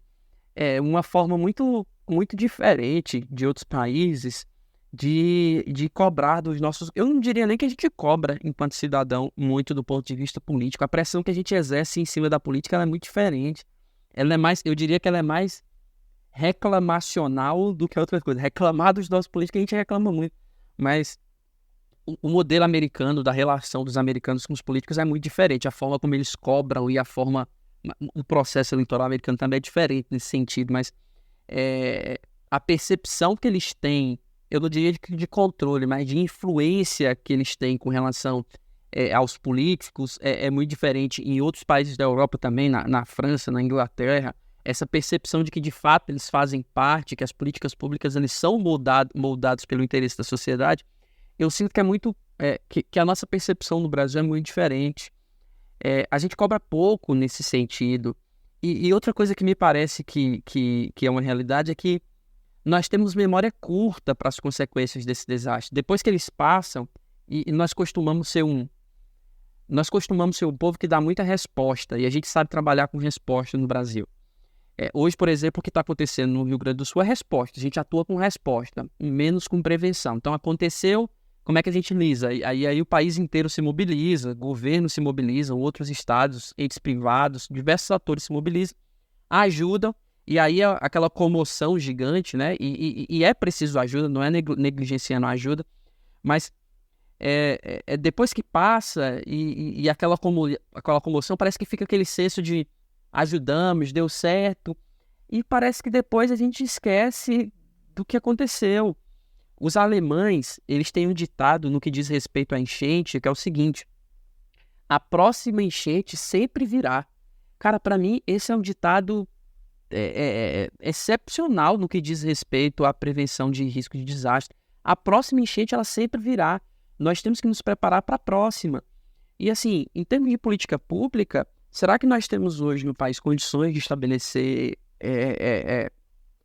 uma forma muito, muito diferente de outros países de cobrar dos nossos... Eu não diria nem que a gente cobra, enquanto cidadão, muito do ponto de vista político. A pressão que a gente exerce em cima da política ela é muito diferente. Ela é mais, eu diria que ela é mais reclamacional do que outra coisa. Reclamar dos nossos políticos, a gente reclama muito. Mas o modelo americano, da relação dos americanos com os políticos é muito diferente. A forma como eles cobram e o processo eleitoral americano também é diferente nesse sentido. Mas a percepção que eles têm, eu não diria de controle, mas de influência que eles têm com relação aos políticos é muito diferente em outros países da Europa também, na França, na Inglaterra. Essa percepção de que de fato eles fazem parte, que as políticas públicas eles são moldados pelo interesse da sociedade, eu sinto que é muito que a nossa percepção no Brasil é muito diferente. A gente cobra pouco nesse sentido. E outra coisa que me parece que é uma realidade é que nós temos memória curta para as consequências desse desastre. Depois que eles passam, e nós costumamos ser um povo que dá muita resposta, e a gente sabe trabalhar com resposta no Brasil. Hoje, por exemplo, o que está acontecendo no Rio Grande do Sul é resposta. A gente atua com resposta, menos com prevenção. Então, aconteceu, como é que a gente lisa? Aí o país inteiro se mobiliza, governos se mobilizam, outros estados, entes privados, diversos atores se mobilizam, ajudam, e aí aquela comoção gigante, né? E é preciso ajuda, não é negligenciando a ajuda, mas depois que passa e aquela comoção, parece que fica aquele senso de ajudamos, deu certo, e parece que depois a gente esquece do que aconteceu. Os alemães, eles têm um ditado no que diz respeito à enchente, que é o seguinte: a próxima enchente sempre virá. Cara, para mim, esse é um ditado excepcional no que diz respeito à prevenção de risco de desastre. A próxima enchente, ela sempre virá. Nós temos que nos preparar para a próxima. E assim, em termos de política pública, será que nós temos hoje no país condições de estabelecer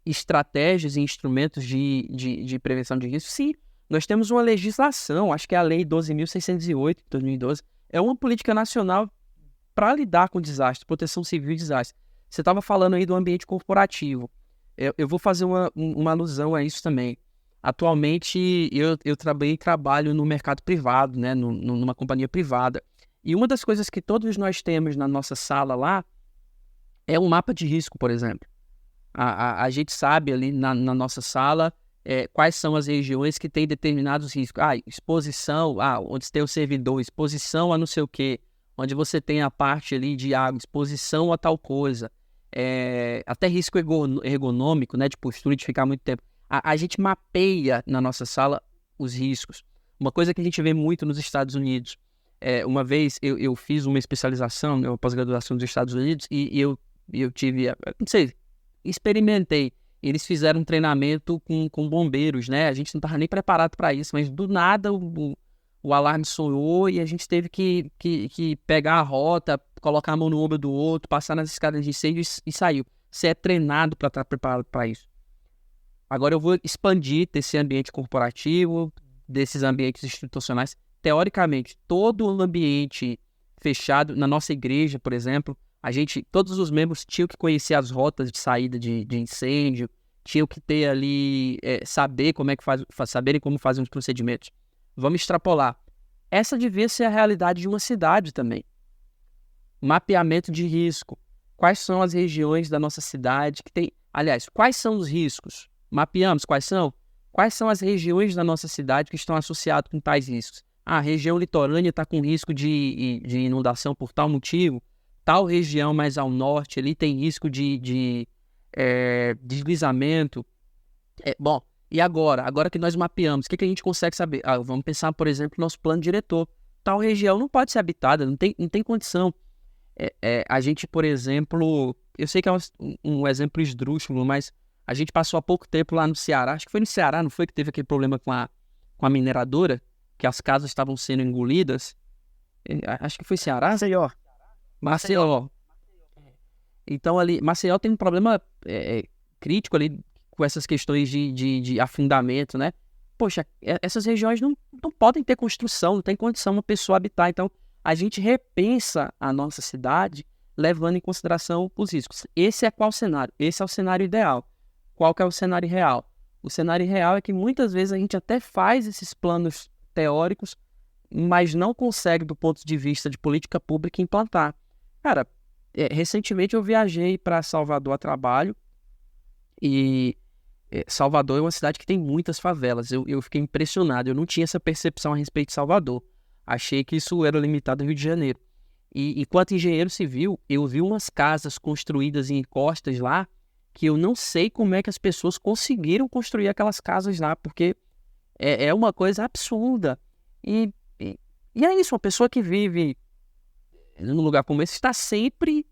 estratégias e instrumentos de prevenção de risco? Sim, nós temos uma legislação, acho que é a Lei 12.608, de 2012, é uma política nacional para lidar com desastre, proteção civil e desastre. Você estava falando aí do ambiente corporativo. Eu vou fazer uma alusão a isso também. Atualmente, eu trabalho no mercado privado, né, numa companhia privada. E uma das coisas que todos nós temos na nossa sala lá é um mapa de risco, por exemplo. A gente sabe ali na nossa sala quais são as regiões que têm determinados riscos. Exposição, onde tem o servidor, exposição a não sei o quê, onde você tem a parte ali de água, exposição a tal coisa. Até risco ergonômico, né, de postura, de ficar muito tempo. A gente mapeia na nossa sala os riscos. Uma coisa que a gente vê muito nos Estados Unidos. Uma vez eu fiz uma especialização, uma pós-graduação nos Estados Unidos, e eu tive, não sei, experimentei. Eles fizeram um treinamento com bombeiros, né? A gente não estava nem preparado para isso, mas do nada o alarme soou e a gente teve que pegar a rota, colocar a mão no ombro do outro, passar nas escadas de incêndio e saiu. Você é treinado para estar preparado para isso. Agora eu vou expandir desse ambiente corporativo, desses ambientes institucionais. Teoricamente, todo o ambiente fechado, na nossa igreja, por exemplo, todos os membros tinham que conhecer as rotas de saída de incêndio, tinham que ter ali, saber como é que saberem como fazem os procedimentos. Vamos extrapolar. Essa devia ser a realidade de uma cidade também. Mapeamento de risco. Quais são as regiões da nossa cidade que tem... Aliás, quais são os riscos? Mapeamos quais são? Quais são as regiões da nossa cidade que estão associadas com tais riscos? A região litorânea está com risco de inundação por tal motivo. Tal região mais ao norte ali tem risco de deslizamento. Bom, e agora? Agora que nós mapeamos, o que a gente consegue saber? Vamos pensar, por exemplo, no nosso plano diretor. Tal região não pode ser habitada, não tem condição. A gente, por exemplo, eu sei que é um exemplo esdrúxulo, mas a gente passou há pouco tempo lá no Ceará. Acho que foi no Ceará, não foi, que teve aquele problema com a mineradora, que as casas estavam sendo engolidas. Acho que foi Ceará. Maceió. Então ali, Maceió tem um problema crítico ali com essas questões de afundamento, né? Poxa, essas regiões não podem ter construção, não tem condição uma pessoa habitar. Então, a gente repensa a nossa cidade levando em consideração os riscos. Esse é qual cenário? Esse é o cenário ideal. Qual que é o cenário real? O cenário real é que muitas vezes a gente até faz esses planos teóricos, mas não consegue, do ponto de vista de política pública, implantar. Cara, recentemente eu viajei para Salvador a trabalho e Salvador é uma cidade que tem muitas favelas. Eu fiquei impressionado, eu não tinha essa percepção a respeito de Salvador. Achei que isso era limitado ao Rio de Janeiro. E enquanto engenheiro civil, eu vi umas casas construídas em encostas lá, que eu não sei como é que as pessoas conseguiram construir aquelas casas lá, porque é uma coisa absurda. E é isso, uma pessoa que vive num lugar como esse está sempre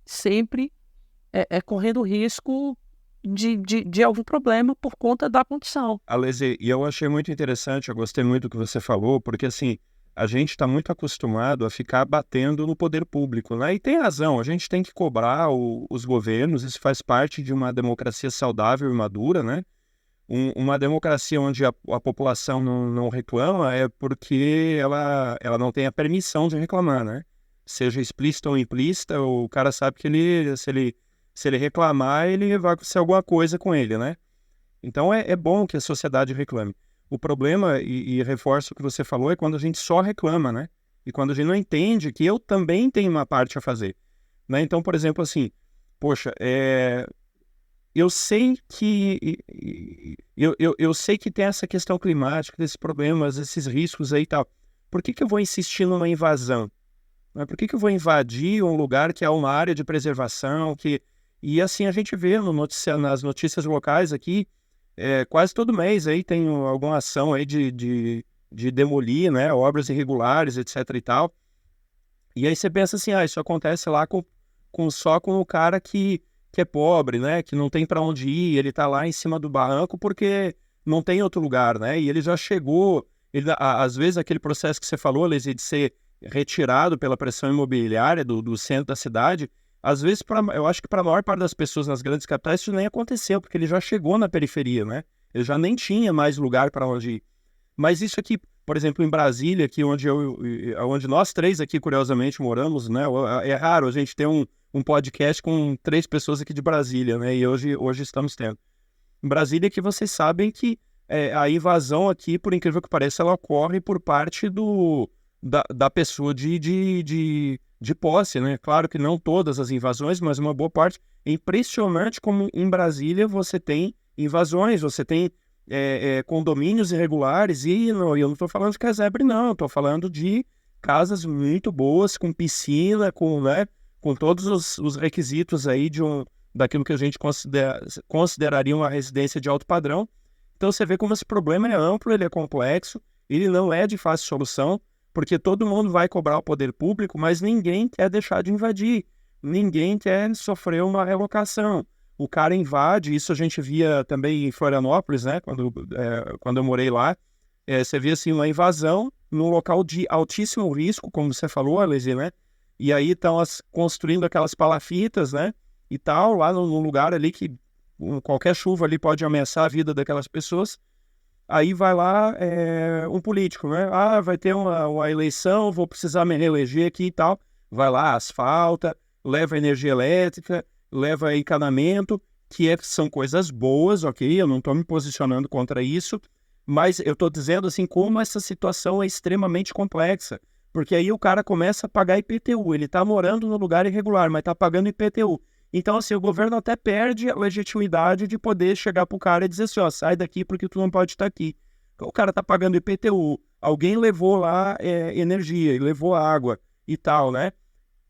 correndo risco de algum problema por conta da condição. Alesi, e eu achei muito interessante, eu gostei muito do que você falou, porque assim, a gente está muito acostumado a ficar batendo no poder público, né? E tem razão, a gente tem que cobrar os governos, isso faz parte de uma democracia saudável e madura, né? Uma democracia onde a população não reclama é porque ela não tem a permissão de reclamar, né? Seja explícita ou implícita, o cara sabe que se ele reclamar, ele vai acontecer alguma coisa com ele, né? Então é bom que a sociedade reclame. O problema, e reforço o que você falou, é quando a gente só reclama, né? E quando a gente não entende que eu também tenho uma parte a fazer, né? Então, por exemplo, assim, poxa, eu sei que eu sei que tem essa questão climática, desses problemas, esses riscos aí e tal. Por que eu vou insistir numa invasão? Por que eu vou invadir um lugar que é uma área de preservação? E assim a gente vê nas notícias locais aqui, quase todo mês aí tem alguma ação aí de demolir, né, obras irregulares, etc. e tal. E aí você pensa assim, isso acontece lá só com o cara que é pobre, né, que não tem para onde ir, ele tá lá em cima do barranco porque não tem outro lugar, né, e ele já chegou, às vezes aquele processo que você falou, Alesi, de ser retirado pela pressão imobiliária do centro da cidade, às vezes, eu acho que para a maior parte das pessoas nas grandes capitais isso nem aconteceu, porque ele já chegou na periferia, né? Ele já nem tinha mais lugar para onde ir. Mas isso aqui, por exemplo, em Brasília, aqui onde nós três aqui, curiosamente, moramos, né? É raro a gente ter um podcast com 3 pessoas aqui de Brasília, né? E hoje estamos tendo. Em Brasília, que vocês sabem que a invasão aqui, por incrível que pareça, ela ocorre por parte da pessoa de posse, né? Claro que não todas as invasões, mas uma boa parte. É impressionante como em Brasília você tem invasões, você tem condomínios irregulares, e eu não estou falando de casebre, não, estou falando de casas muito boas, com piscina, com todos os requisitos aí daquilo que a gente consideraria uma residência de alto padrão. Então você vê como esse problema é amplo, ele é complexo, ele não é de fácil solução, porque todo mundo vai cobrar o poder público, mas ninguém quer deixar de invadir, ninguém quer sofrer uma relocação. O cara invade, isso a gente via também em Florianópolis, né? Quando eu morei lá, você via assim, uma invasão num local de altíssimo risco, como você falou, Alesi, né? E aí estão construindo aquelas palafitas, né? E tal, lá num lugar ali que qualquer chuva ali pode ameaçar a vida daquelas pessoas. Aí vai lá um político, né? Ah, vai ter uma eleição, vou precisar me reeleger aqui e tal. Vai lá, asfalta, leva energia elétrica, leva encanamento, são coisas boas, ok? Eu não estou me posicionando contra isso, mas eu estou dizendo assim como essa situação é extremamente complexa, porque aí o cara começa a pagar IPTU, ele está morando no lugar irregular, mas está pagando IPTU. Então, assim, o governo até perde a legitimidade de poder chegar pro cara e dizer assim, ó, sai daqui porque tu não pode estar aqui. O cara tá pagando IPTU, alguém levou lá energia, levou água e tal, né?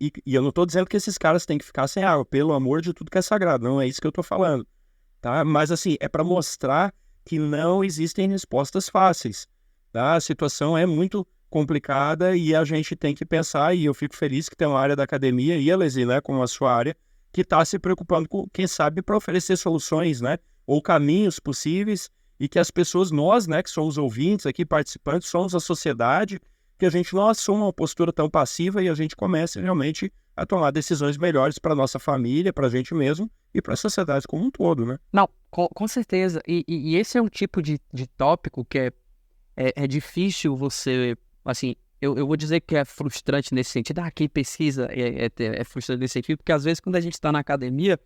E eu não tô dizendo que esses caras têm que ficar sem água, pelo amor de tudo que é sagrado, não é isso que eu tô falando, tá? Mas, assim, é para mostrar que não existem respostas fáceis, tá? A situação é muito complicada e a gente tem que pensar, e eu fico feliz que tem uma área da academia, e a Alesi, né, como a sua área, que está se preocupando com, quem sabe, para oferecer soluções, né? Ou caminhos possíveis, e que as pessoas, nós, né, que somos ouvintes aqui, participantes, somos a sociedade, que a gente não assuma uma postura tão passiva e a gente comece realmente a tomar decisões melhores para a nossa família, para a gente mesmo e para a sociedade como um todo, né? Não, com certeza. E esse é um tipo de tópico que é difícil você, assim, eu vou dizer que é frustrante nesse sentido. Quem pesquisa é frustrante nesse sentido, porque às vezes quando a gente está na academia,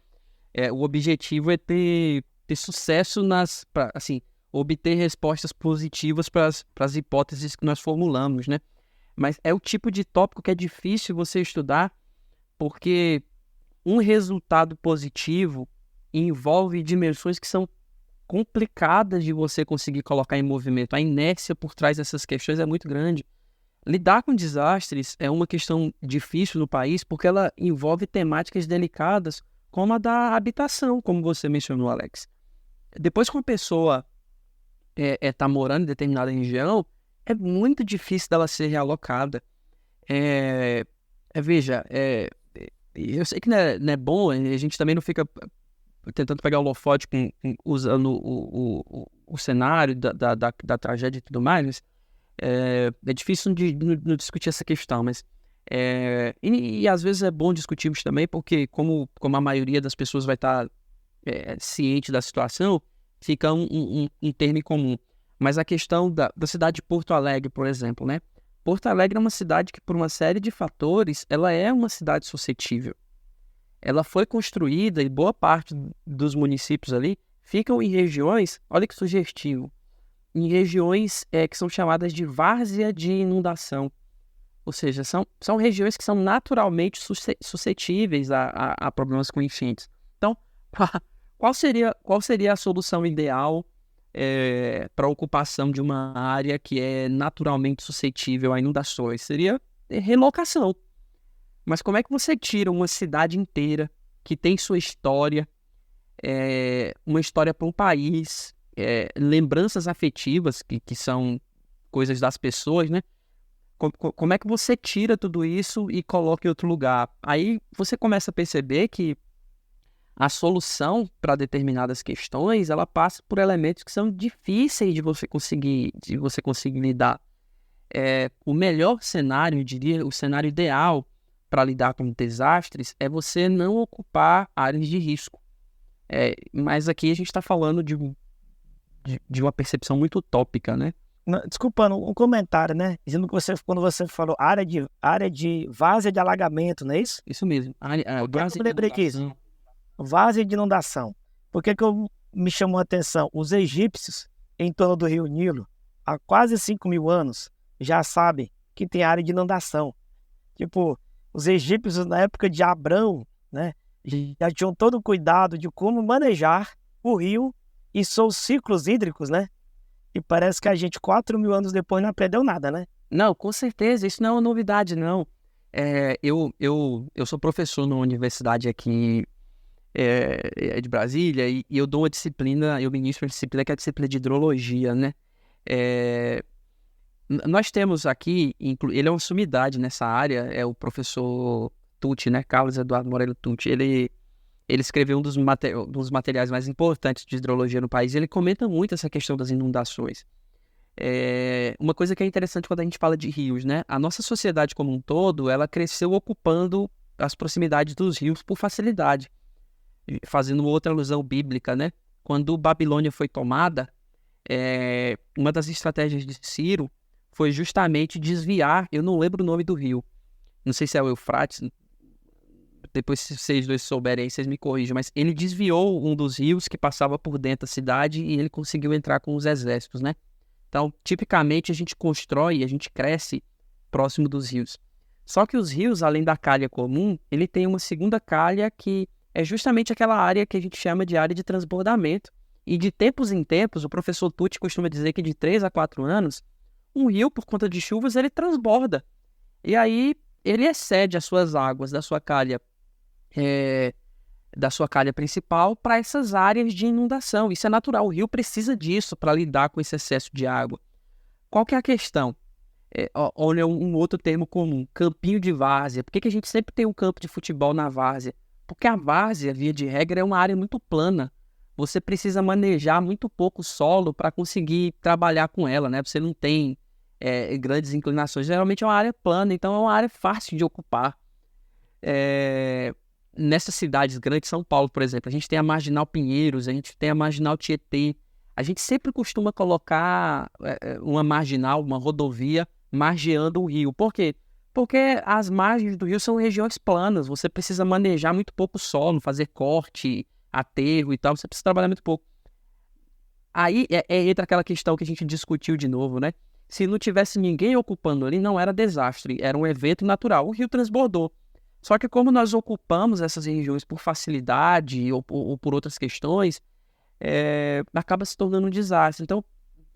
o objetivo é ter sucesso assim, obter respostas positivas para as hipóteses que nós formulamos, né? Mas é o tipo de tópico que é difícil você estudar, porque um resultado positivo envolve dimensões que são complicadas de você conseguir colocar em movimento. A inércia por trás dessas questões é muito grande. Lidar com desastres é uma questão difícil no país porque ela envolve temáticas delicadas como a da habitação, como você mencionou, Alex. Depois que uma pessoa está morando em determinada região, é muito difícil dela ser realocada. Veja, eu sei que não é bom, a gente também não fica tentando pegar o holofote usando o cenário da tragédia e tudo mais, mas é difícil de discutir essa questão, mas e às vezes é bom discutirmos também, porque como a maioria das pessoas vai estar ciente da situação, fica um termo em comum. Mas a questão da cidade de Porto Alegre, por exemplo, né? Porto Alegre é uma cidade que, por uma série de fatores, ela é uma cidade suscetível. Ela foi construída e boa parte dos municípios ali ficam em regiões, olha que sugestivo, em regiões que são chamadas de várzea de inundação. Ou seja, são regiões que são naturalmente suscetíveis a problemas com enchentes. Então, qual seria a solução ideal para a ocupação de uma área que é naturalmente suscetível a inundações? Seria relocação. Mas como é que você tira uma cidade inteira que tem sua história, uma história para um país, lembranças afetivas, que são coisas das pessoas, né? Como é que você tira tudo isso e coloca em outro lugar? Aí você começa a perceber que a solução para determinadas questões, ela passa por elementos que são difíceis de você conseguir lidar. O melhor cenário, eu diria, o cenário ideal para lidar com desastres é você não ocupar áreas de risco. Mas aqui a gente está falando de uma percepção muito utópica, né? Desculpa, um comentário, né? Dizendo que quando você falou área de várzea de alagamento, não é isso? Isso mesmo. Eu lembrei disso. Várzea de inundação. Por que me chamou a atenção? Os egípcios, em torno do rio Nilo, há quase 5.000 anos, já sabem que tem área de inundação. Tipo, os egípcios, na época de Abrão, né, já tinham todo o cuidado de como manejar o rio e seus ciclos hídricos, né? E parece que a gente, 4.000 anos depois, não aprendeu nada, né? Não, com certeza, isso não é uma novidade, não. Eu sou professor numa universidade aqui de Brasília e eu dou uma disciplina, eu ministro uma disciplina que é a disciplina de hidrologia, né? Nós temos aqui, ele é uma sumidade nessa área, é o professor Tucci, né? Carlos Eduardo Moreira Tucci. Ele escreveu um dos materiais mais importantes de hidrologia no país e ele comenta muito essa questão das inundações. Uma coisa que é interessante quando a gente fala de rios, né? A nossa sociedade como um todo, ela cresceu ocupando as proximidades dos rios por facilidade, fazendo outra alusão bíblica, né? Quando Babilônia foi tomada, uma das estratégias de Ciro foi justamente desviar, eu não lembro o nome do rio, não sei se é o Eufrates, depois se vocês dois souberem aí, vocês me corrigem, mas ele desviou um dos rios que passava por dentro da cidade e ele conseguiu entrar com os exércitos, né? Então, tipicamente, a gente constrói, a gente cresce próximo dos rios. Só que os rios, além da calha comum, ele tem uma segunda calha que é justamente aquela área que a gente chama de área de transbordamento. E de tempos em tempos, o professor Tucci costuma dizer que de 3 a 4 anos, um rio, por conta de chuvas, ele transborda. E aí, ele excede as suas águas da sua calha principal para essas áreas de inundação. Isso é natural, o rio precisa disso para lidar com esse excesso de água. Qual que é a questão? Olha um outro termo comum, campinho de várzea. Por que a gente sempre tem um campo de futebol na várzea? Porque a várzea, via de regra, é uma área muito plana. Você precisa manejar muito pouco solo para conseguir trabalhar com ela, né? Você não tem grandes inclinações. Geralmente é uma área plana, então é uma área fácil de ocupar. Nessas cidades grandes, São Paulo, por exemplo, a gente tem a Marginal Pinheiros, a gente tem a Marginal Tietê. A gente sempre costuma colocar uma marginal, uma rodovia, margeando o rio. Por quê? Porque as margens do rio são regiões planas, você precisa manejar muito pouco solo, fazer corte, aterro e tal, você precisa trabalhar muito pouco. Aí entra aquela questão que a gente discutiu de novo, né? Se não tivesse ninguém ocupando ali, não era desastre, era um evento natural. O rio transbordou. Só que como nós ocupamos essas regiões por facilidade ou por outras questões, acaba se tornando um desastre. Então,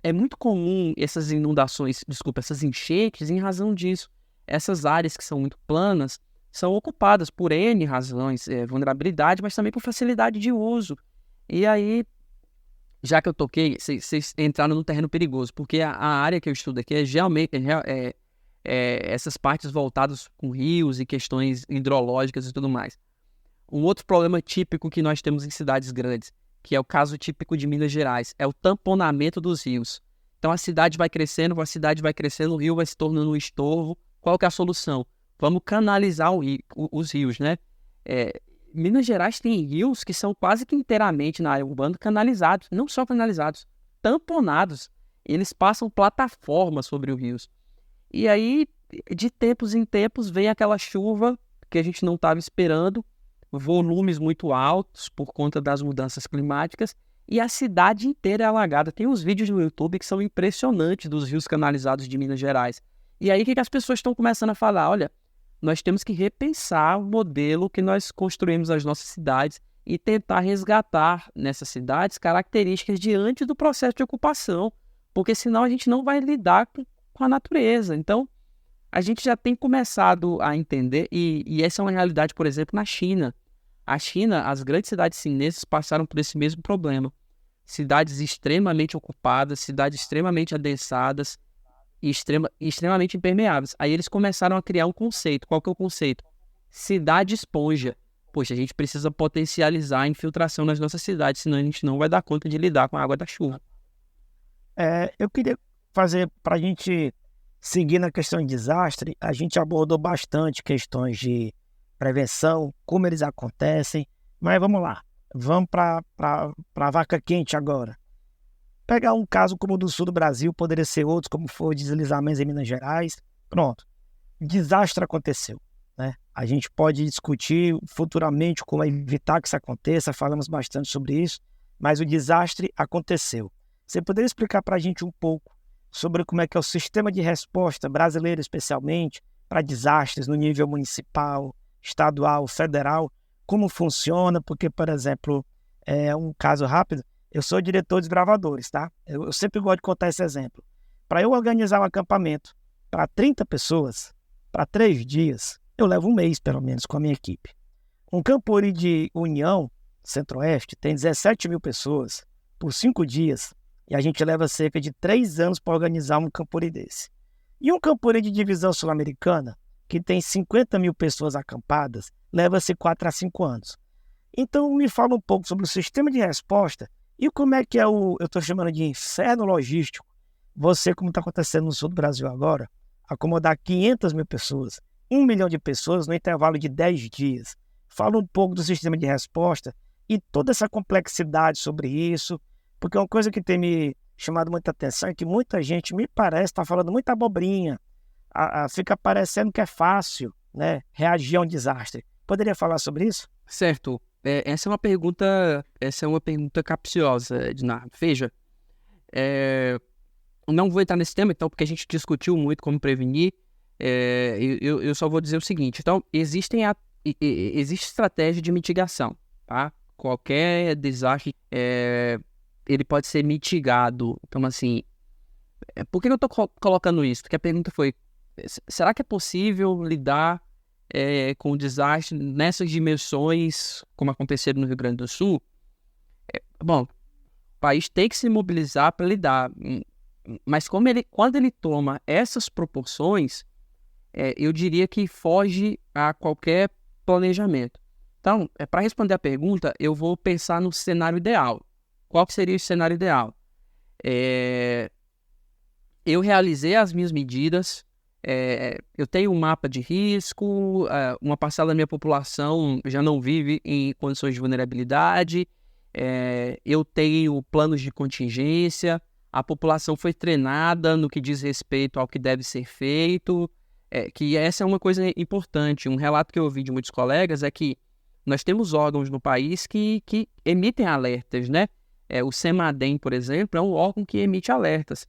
é muito comum essas essas enchentes em razão disso. Essas áreas que são muito planas são ocupadas por N razões, vulnerabilidade, mas também por facilidade de uso. E aí, já que eu toquei, vocês entraram num terreno perigoso, porque a área que eu estudo aqui essas partes voltadas com rios e questões hidrológicas e tudo mais. Um outro problema típico que nós temos em cidades grandes, que é o caso típico de Minas Gerais, é o tamponamento dos rios. Então a cidade vai crescendo, o rio vai se tornando um estorvo. Qual que é a solução? Vamos canalizar os rios, né? Minas Gerais tem rios que são quase que inteiramente na área urbana canalizados, não só canalizados, tamponados. Eles passam plataformas sobre os rios. E aí, de tempos em tempos, vem aquela chuva que a gente não estava esperando, volumes muito altos por conta das mudanças climáticas, e a cidade inteira é alagada. Tem uns vídeos no YouTube que são impressionantes dos rios canalizados de Minas Gerais. E aí, o que as pessoas estão começando a falar? Olha, nós temos que repensar o modelo que nós construímos as nossas cidades e tentar resgatar nessas cidades características de antes do processo de ocupação, porque senão a gente não vai lidar com a natureza. Então, a gente já tem começado a entender, e essa é uma realidade, por exemplo, na China. A China, as grandes cidades chinesas passaram por esse mesmo problema. Cidades extremamente ocupadas, cidades extremamente adensadas e extremamente impermeáveis. Aí eles começaram a criar um conceito. Qual que é o conceito? Cidade esponja. Poxa, a gente precisa potencializar a infiltração nas nossas cidades, senão a gente não vai dar conta de lidar com a água da chuva. Eu queria fazer para a gente seguindo a questão de desastre, a gente abordou bastante questões de prevenção, como eles acontecem, mas vamos lá, vamos para a vaca quente agora. Pegar um caso como o do sul do Brasil, poderia ser outros, como foi deslizamentos em Minas Gerais, pronto, desastre aconteceu, né? A gente pode discutir futuramente como evitar que isso aconteça, falamos bastante sobre isso, mas o desastre aconteceu. Você poderia explicar para a gente um pouco sobre como é que é o sistema de resposta brasileiro, especialmente, para desastres no nível municipal, estadual, federal, como funciona? Porque, por exemplo, um caso rápido, eu sou diretor de desbravadores, tá? Eu sempre gosto de contar esse exemplo. Para eu organizar um acampamento para 30 pessoas, para 3 dias, eu levo um mês, pelo menos, com a minha equipe. Um Campori de União, Centro-Oeste, tem 17 mil pessoas por 5 dias, e a gente leva cerca de 3 anos para organizar um Campori desse. E um Campori de divisão sul-americana, que tem 50 mil pessoas acampadas, leva-se 4 a 5 anos. Então, me fala um pouco sobre o sistema de resposta e como é que é eu estou chamando de inferno logístico. Você, como está acontecendo no sul do Brasil agora, acomodar 500 mil pessoas, 1 milhão de pessoas no intervalo de 10 dias. Fala um pouco do sistema de resposta e toda essa complexidade sobre isso, porque uma coisa que tem me chamado muita atenção é que muita gente, me parece, está falando muita abobrinha. Fica parecendo que é fácil, né, reagir a um desastre. Poderia falar sobre isso? Certo. Essa é uma pergunta capciosa, Ednardo. Veja, não vou entrar nesse tema, então, porque a gente discutiu muito como prevenir. Eu só vou dizer o seguinte. Então, existe estratégia de mitigação, tá? Qualquer desastre, ele pode ser mitigado. Então, assim, por que eu estou colocando isso? Porque a pergunta foi, será que é possível lidar com o desastre nessas dimensões, como aconteceram no Rio Grande do Sul? Bom, o país tem que se mobilizar para lidar, mas quando ele toma essas proporções, eu diria que foge a qualquer planejamento. Então, para responder a pergunta, eu vou pensar no cenário ideal. Qual que seria o cenário ideal? Eu realizei as minhas medidas, eu tenho um mapa de risco, uma parcela da minha população já não vive em condições de vulnerabilidade, eu tenho planos de contingência, a população foi treinada no que diz respeito ao que deve ser feito, que essa é uma coisa importante. Um relato que eu ouvi de muitos colegas é que nós temos órgãos no país que emitem alertas, né? O CEMADEM, por exemplo, é um órgão que emite alertas.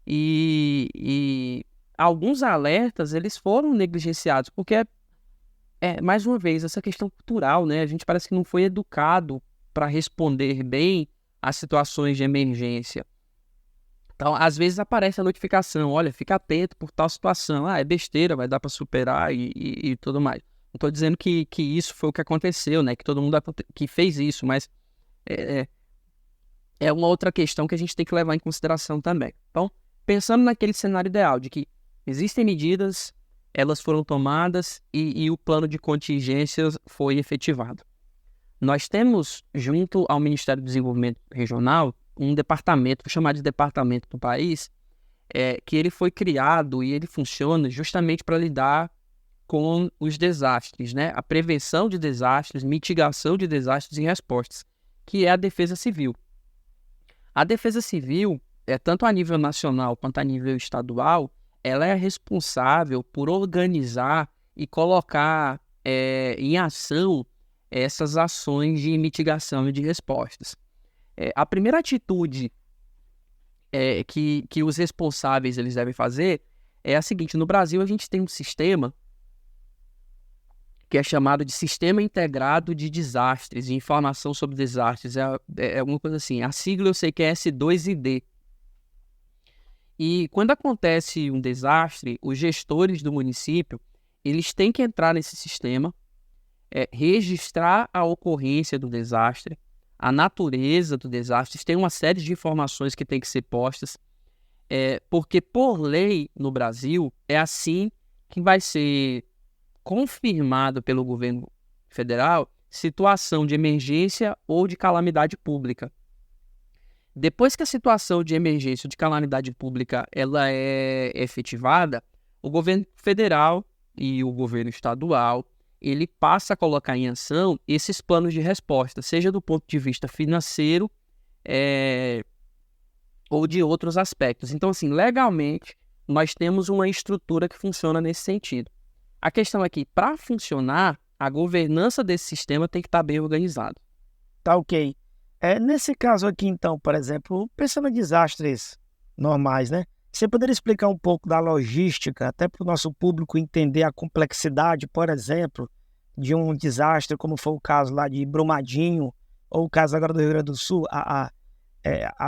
E alguns alertas, eles foram negligenciados, porque, mais uma vez, essa questão cultural, né? A gente parece que não foi educado para responder bem às situações de emergência. Então, às vezes aparece a notificação, olha, fica atento por tal situação. É besteira, vai dar para superar e tudo mais. Não estou dizendo que isso foi o que aconteceu, né? Que todo mundo que fez isso, mas é uma outra questão que a gente tem que levar em consideração também. Então, pensando naquele cenário ideal de que existem medidas, elas foram tomadas e o plano de contingências foi efetivado. Nós temos, junto ao Ministério do Desenvolvimento Regional, um departamento, vou chamar de departamento do país, que ele foi criado e ele funciona justamente para lidar com os desastres, né? A prevenção de desastres, mitigação de desastres e respostas, que é a Defesa Civil. A Defesa Civil, tanto a nível nacional quanto a nível estadual, ela é responsável por organizar e colocar em ação essas ações de mitigação e de respostas. A primeira atitude que os responsáveis eles devem fazer é a seguinte: no Brasil a gente tem um sistema que é chamado de Sistema Integrado de Desastres e Informação sobre Desastres. É alguma coisa assim. A sigla eu sei que é S2ID. E quando acontece um desastre, os gestores do município, eles têm que entrar nesse sistema, registrar a ocorrência do desastre, a natureza do desastre. Tem uma série de informações que têm que ser postas, porque por lei no Brasil é assim que vai ser confirmado pelo governo federal situação de emergência ou de calamidade pública. Depois que a situação de emergência ou de calamidade pública ela é efetivada, o governo federal e o governo estadual, ele passa a colocar em ação esses planos de resposta, seja do ponto de vista financeiro, ou de outros aspectos. Então, assim, legalmente, nós temos uma estrutura que funciona nesse sentido. A questão é que, para funcionar, a governança desse sistema tem que estar bem organizada. Tá ok. Nesse caso aqui, então, por exemplo, pensando em desastres normais, né? Você poderia explicar um pouco da logística, até para o nosso público entender a complexidade, por exemplo, de um desastre, como foi o caso lá de Brumadinho, ou o caso agora do Rio Grande do Sul, a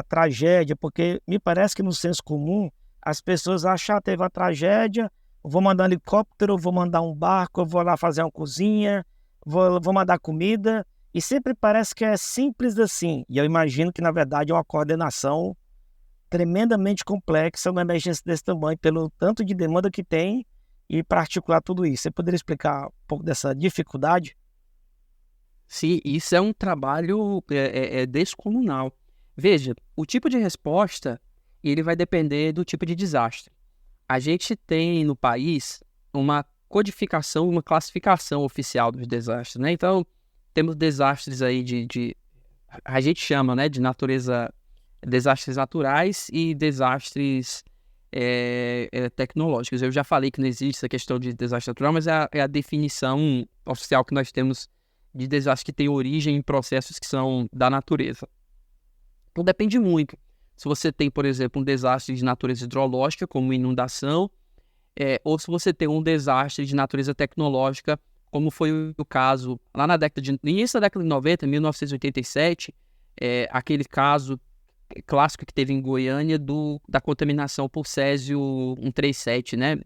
tragédia, porque me parece que no senso comum as pessoas acham que teve uma tragédia, vou mandar um helicóptero, vou mandar um barco, eu vou lá fazer uma cozinha, vou mandar comida, e sempre parece que é simples assim. E eu imagino que, na verdade, é uma coordenação tremendamente complexa, uma emergência desse tamanho, pelo tanto de demanda que tem e para articular tudo isso. Você poderia explicar um pouco dessa dificuldade? Sim, isso é um trabalho descomunal. Veja, o tipo de resposta ele vai depender do tipo de desastre. A gente tem no país uma codificação, uma classificação oficial dos desastres, né? Então, temos desastres aí a gente chama, né, de natureza, desastres naturais e desastres tecnológicos. Eu já falei que não existe essa questão de desastre natural, mas é a definição oficial que nós temos de desastre que tem origem em processos que são da natureza. Então, depende muito. Se você tem, por exemplo, um desastre de natureza hidrológica, como inundação, ou se você tem um desastre de natureza tecnológica, como foi o caso lá no início da década de 90, 1987, aquele caso clássico que teve em Goiânia da contaminação por Césio 137, né?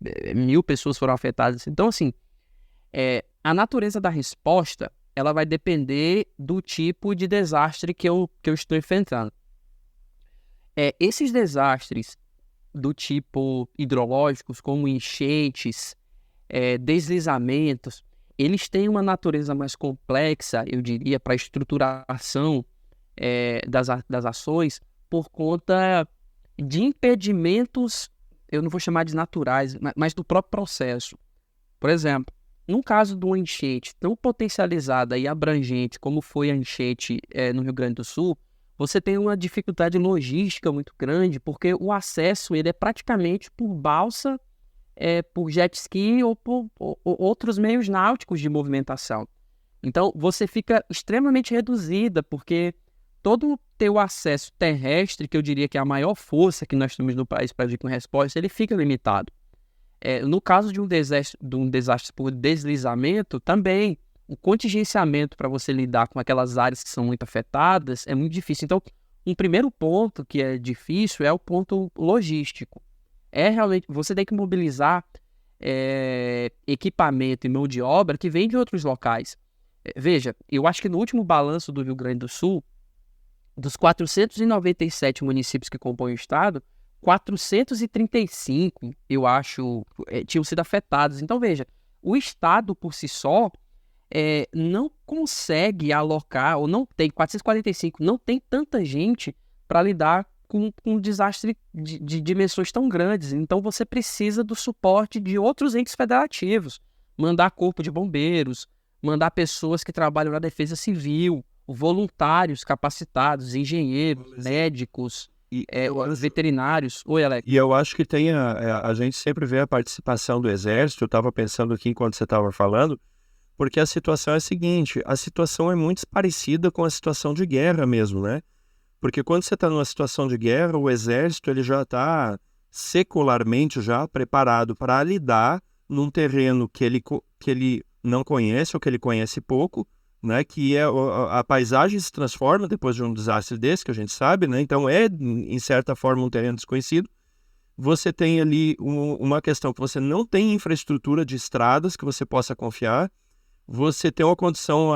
1.000 pessoas foram afetadas. Então, assim, a natureza da resposta, ela vai depender do tipo de desastre que eu estou enfrentando. Esses desastres do tipo hidrológicos, como enchentes, deslizamentos, eles têm uma natureza mais complexa, eu diria, para a estruturação das ações, por conta de impedimentos, eu não vou chamar de naturais, mas do próprio processo. Por exemplo, num caso de uma enchente tão potencializada e abrangente como foi a enchente no Rio Grande do Sul, você tem uma dificuldade logística muito grande, porque o acesso ele é praticamente por balsa, por jet ski ou por outros meios náuticos de movimentação. Então, você fica extremamente reduzida, porque todo o teu acesso terrestre, que eu diria que é a maior força que nós temos no país para agir com resposta, ele fica limitado. No caso de um desastre por deslizamento, também o contingenciamento para você lidar com aquelas áreas que são muito afetadas é muito difícil. Então, um primeiro ponto que é difícil é o ponto logístico. Realmente, você tem que mobilizar equipamento e mão de obra que vem de outros locais. Veja, eu acho que no último balanço do Rio Grande do Sul, dos 497 municípios que compõem o estado, 435, eu acho, tinham sido afetados. Então, veja, o estado por si só não consegue alocar, ou não tem, 445, não tem tanta gente para lidar com um desastre de dimensões tão grandes. Então, você precisa do suporte de outros entes federativos, mandar corpo de bombeiros, mandar pessoas que trabalham na defesa civil, voluntários capacitados, engenheiros, médicos, veterinários. Oi, Alex. E eu acho que tem a gente sempre vê a participação do Exército. Eu estava pensando aqui enquanto você estava falando, porque a situação é a seguinte, a situação é muito parecida com a situação de guerra mesmo, né? Porque quando você está numa situação de guerra, o Exército ele já está secularmente já preparado para lidar num terreno que ele não conhece ou que ele conhece pouco, né? Que a paisagem se transforma depois de um desastre desse, que a gente sabe, né? Então em certa forma, um terreno desconhecido. Você tem ali uma questão que você não tem infraestrutura de estradas que você possa confiar, você tem uma condição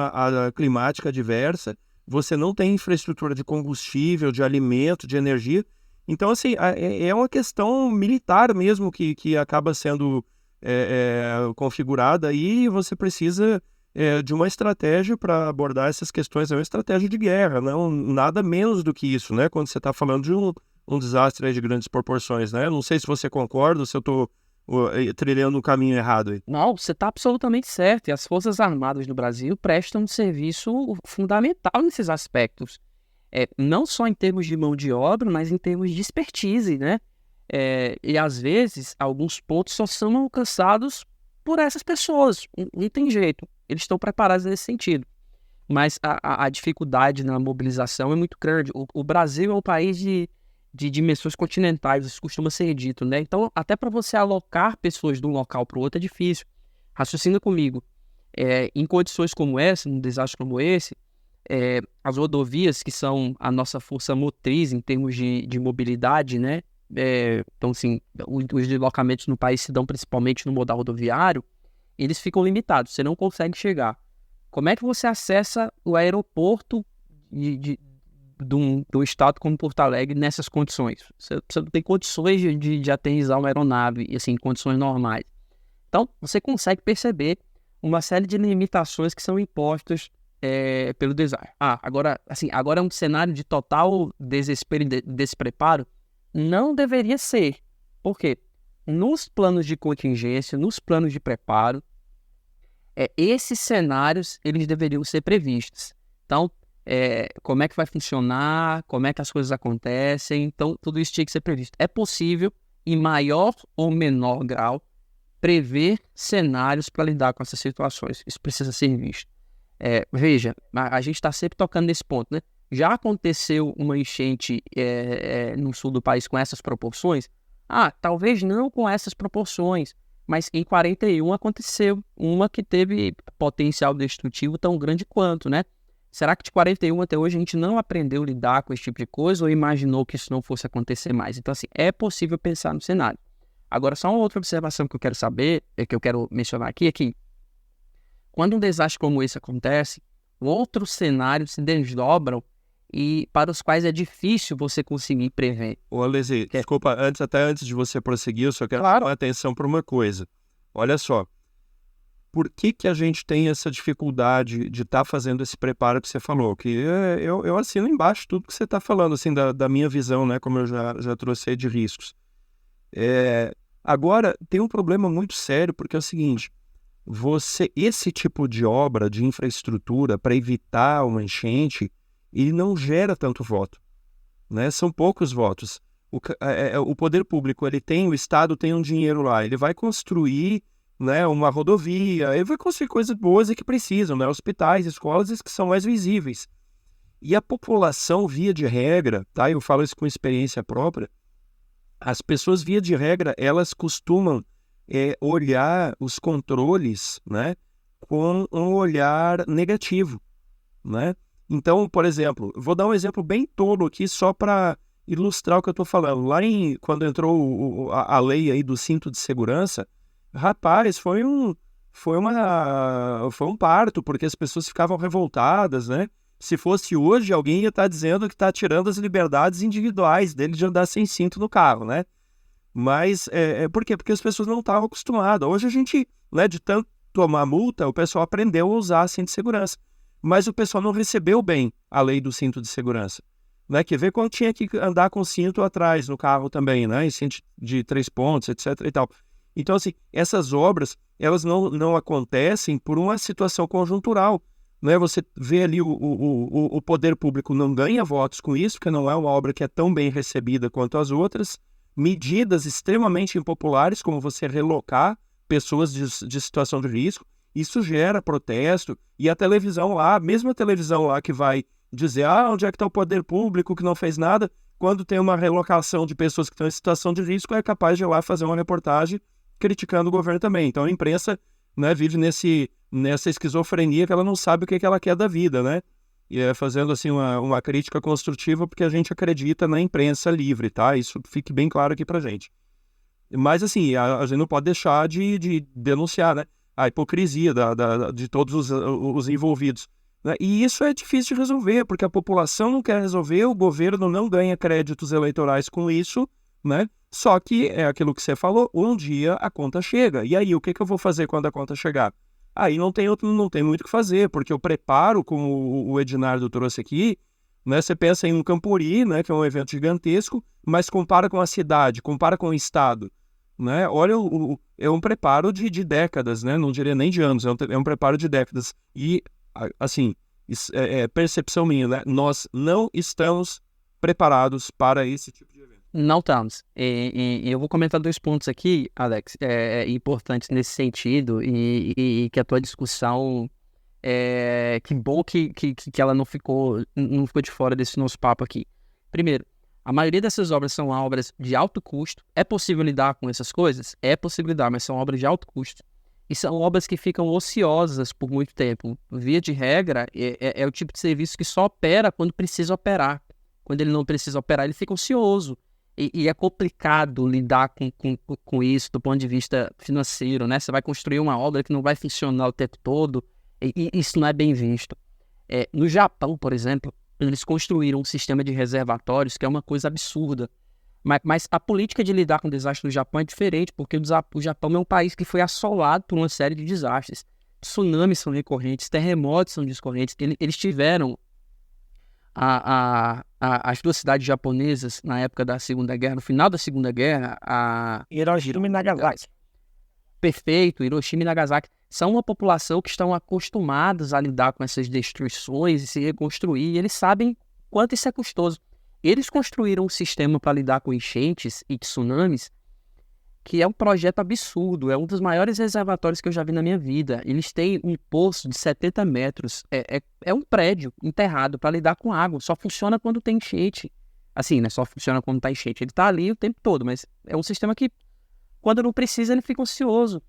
climática diversa, você não tem infraestrutura de combustível, de alimento, de energia. Então, assim, é uma questão militar mesmo que acaba sendo configurada, e você precisa de uma estratégia para abordar essas questões, é uma estratégia de guerra, não nada menos do que isso, né? Quando você está falando de um desastre aí de grandes proporções, né? Não sei se você concorda, se eu estou trilhando o caminho errado aí. Não, você está absolutamente certo. E as Forças Armadas do Brasil prestam um serviço fundamental nesses aspectos. Não só em termos de mão de obra, mas em termos de expertise, né? E às vezes, alguns pontos só são alcançados por essas pessoas. Não tem jeito. Eles estão preparados nesse sentido. Mas a dificuldade na mobilização é muito grande. O Brasil é um país de dimensões continentais, isso costuma ser dito, né? Então, até para você alocar pessoas de um local para o outro é difícil. Raciocina comigo. Em condições como essa, num desastre como esse, as rodovias, que são a nossa força motriz em termos de mobilidade, né? Então, assim, os deslocamentos no país se dão principalmente no modal rodoviário, eles ficam limitados, você não consegue chegar. Como é que você acessa o aeroporto do estado como Porto Alegre nessas condições? Você não tem condições de aterrissar uma aeronave, assim, em condições normais. Então, você consegue perceber uma série de limitações que são impostas pelo desastre. Agora é um cenário de total desespero e despreparo? Não deveria ser. Por quê? Nos planos de contingência, nos planos de preparo, esses cenários eles deveriam ser previstos. Então, como é que vai funcionar, como é que as coisas acontecem, então tudo isso tinha que ser previsto. É possível, em maior ou menor grau, prever cenários para lidar com essas situações. Isso precisa ser visto. Veja, a gente está sempre tocando nesse ponto, né? Já aconteceu uma enchente no sul do país com essas proporções? Talvez não com essas proporções, mas em 41 aconteceu uma que teve potencial destrutivo tão grande quanto, né? Será que de 41 até hoje a gente não aprendeu a lidar com esse tipo de coisa ou imaginou que isso não fosse acontecer mais? Então, assim, é possível pensar no cenário. Agora, só uma outra observação que eu quero saber, que eu quero mencionar aqui, é que quando um desastre como esse acontece, outros cenários se desdobram e para os quais é difícil você conseguir prever. Ô, Alesi, desculpa, antes de você prosseguir, eu só quero chamar a atenção para uma coisa. Olha só, por que a gente tem essa dificuldade de estar fazendo esse preparo que você falou? Que eu assino embaixo tudo que você está falando, assim, da minha visão, né, como eu já trouxe aí de riscos. Agora, tem um problema muito sério, porque é o seguinte, esse tipo de obra, de infraestrutura, para evitar uma enchente, ele não gera tanto voto, né? São poucos votos. O poder público, o Estado tem um dinheiro lá, ele vai construir, né, uma rodovia, ele vai construir coisas boas e que precisam, né? Hospitais, escolas, que são mais visíveis. E a população, via de regra, tá? Eu falo isso com experiência própria, as pessoas, via de regra, elas costumam olhar os controles, né, com um olhar negativo, né? Então, por exemplo, vou dar um exemplo bem tolo aqui só para ilustrar o que eu estou falando. Quando entrou a lei aí do cinto de segurança, rapaz, foi um parto, porque as pessoas ficavam revoltadas, né? Se fosse hoje, alguém ia estar dizendo que está tirando as liberdades individuais dele de andar sem cinto no carro, né? Mas, por quê? Porque as pessoas não estavam acostumadas. Hoje a gente, né, de tanto tomar multa, o pessoal aprendeu a usar cinto de segurança. Mas o pessoal não recebeu bem a lei do cinto de segurança, né? Quer ver quando tinha que andar com cinto atrás no carro também, né? E cinto de 3 pontos, etc. e tal. Então, assim, essas obras, elas não acontecem por uma situação conjuntural, né? Você vê ali o poder público não ganha votos com isso, porque não é uma obra que é tão bem recebida quanto as outras. Medidas extremamente impopulares, como você relocar pessoas de situação de risco, isso gera protesto, e a televisão lá, mesmo a televisão lá que vai dizer, onde é que está o poder público que não fez nada, quando tem uma relocação de pessoas que estão em situação de risco, é capaz de ir lá fazer uma reportagem criticando o governo também. Então a imprensa, né, vive nessa esquizofrenia que ela não sabe o que ela quer da vida, né? E fazendo assim uma crítica construtiva, porque a gente acredita na imprensa livre, tá? Isso fique bem claro aqui pra gente. Mas assim, a gente não pode deixar de denunciar, né, a hipocrisia de todos os envolvidos, né? E isso é difícil de resolver, porque a população não quer resolver, o governo não ganha créditos eleitorais com isso, né? Só que é aquilo que você falou, um dia a conta chega. E aí, o que eu vou fazer quando a conta chegar? aí não tem muito o que fazer, porque o preparo, como o Ednardo trouxe aqui, né, você pensa em um Campuri, né, que é um evento gigantesco, mas compara com a cidade, compara com o estado, né? Olha, é um preparo de décadas, né? Não diria nem de anos, é um preparo de décadas. E, assim, é percepção minha, né? Nós não estamos preparados para esse tipo de evento. Não estamos. E eu vou comentar 2 pontos aqui, Alex, importantes nesse sentido, e que a tua discussão, que bom que ela não ficou de fora desse nosso papo aqui. Primeiro, a maioria dessas obras são obras de alto custo. É possível lidar com essas coisas? É possível lidar, mas são obras de alto custo. E são obras que ficam ociosas por muito tempo. Via de regra, é o tipo de serviço que só opera quando precisa operar. Quando ele não precisa operar, ele fica ocioso. E é complicado lidar com isso do ponto de vista financeiro, né? Você vai construir uma obra que não vai funcionar o tempo todo, e isso não é bem visto. No Japão, por exemplo, eles construíram um sistema de reservatórios que é uma coisa absurda. Mas a política de lidar com desastre no Japão é diferente, porque o Japão é um país que foi assolado por uma série de desastres. Tsunamis são recorrentes, terremotos são recorrentes. Eles tiveram as 2 cidades japonesas na época da Segunda Guerra, no final da Segunda Guerra, Hiroshima e Nagasaki. Perfeito, Hiroshima e Nagasaki são uma população que estão acostumados a lidar com essas destruições e se reconstruir, e eles sabem quanto isso é custoso. Eles construíram um sistema para lidar com enchentes e tsunamis que é um projeto absurdo, é um dos maiores reservatórios que eu já vi na minha vida. Eles têm um poço de 70 metros, é um prédio enterrado para lidar com água, só funciona quando tem enchente. Assim, né, só funciona quando está enchente, ele está ali o tempo todo, mas é um sistema que, quando não precisa, ele fica ocioso.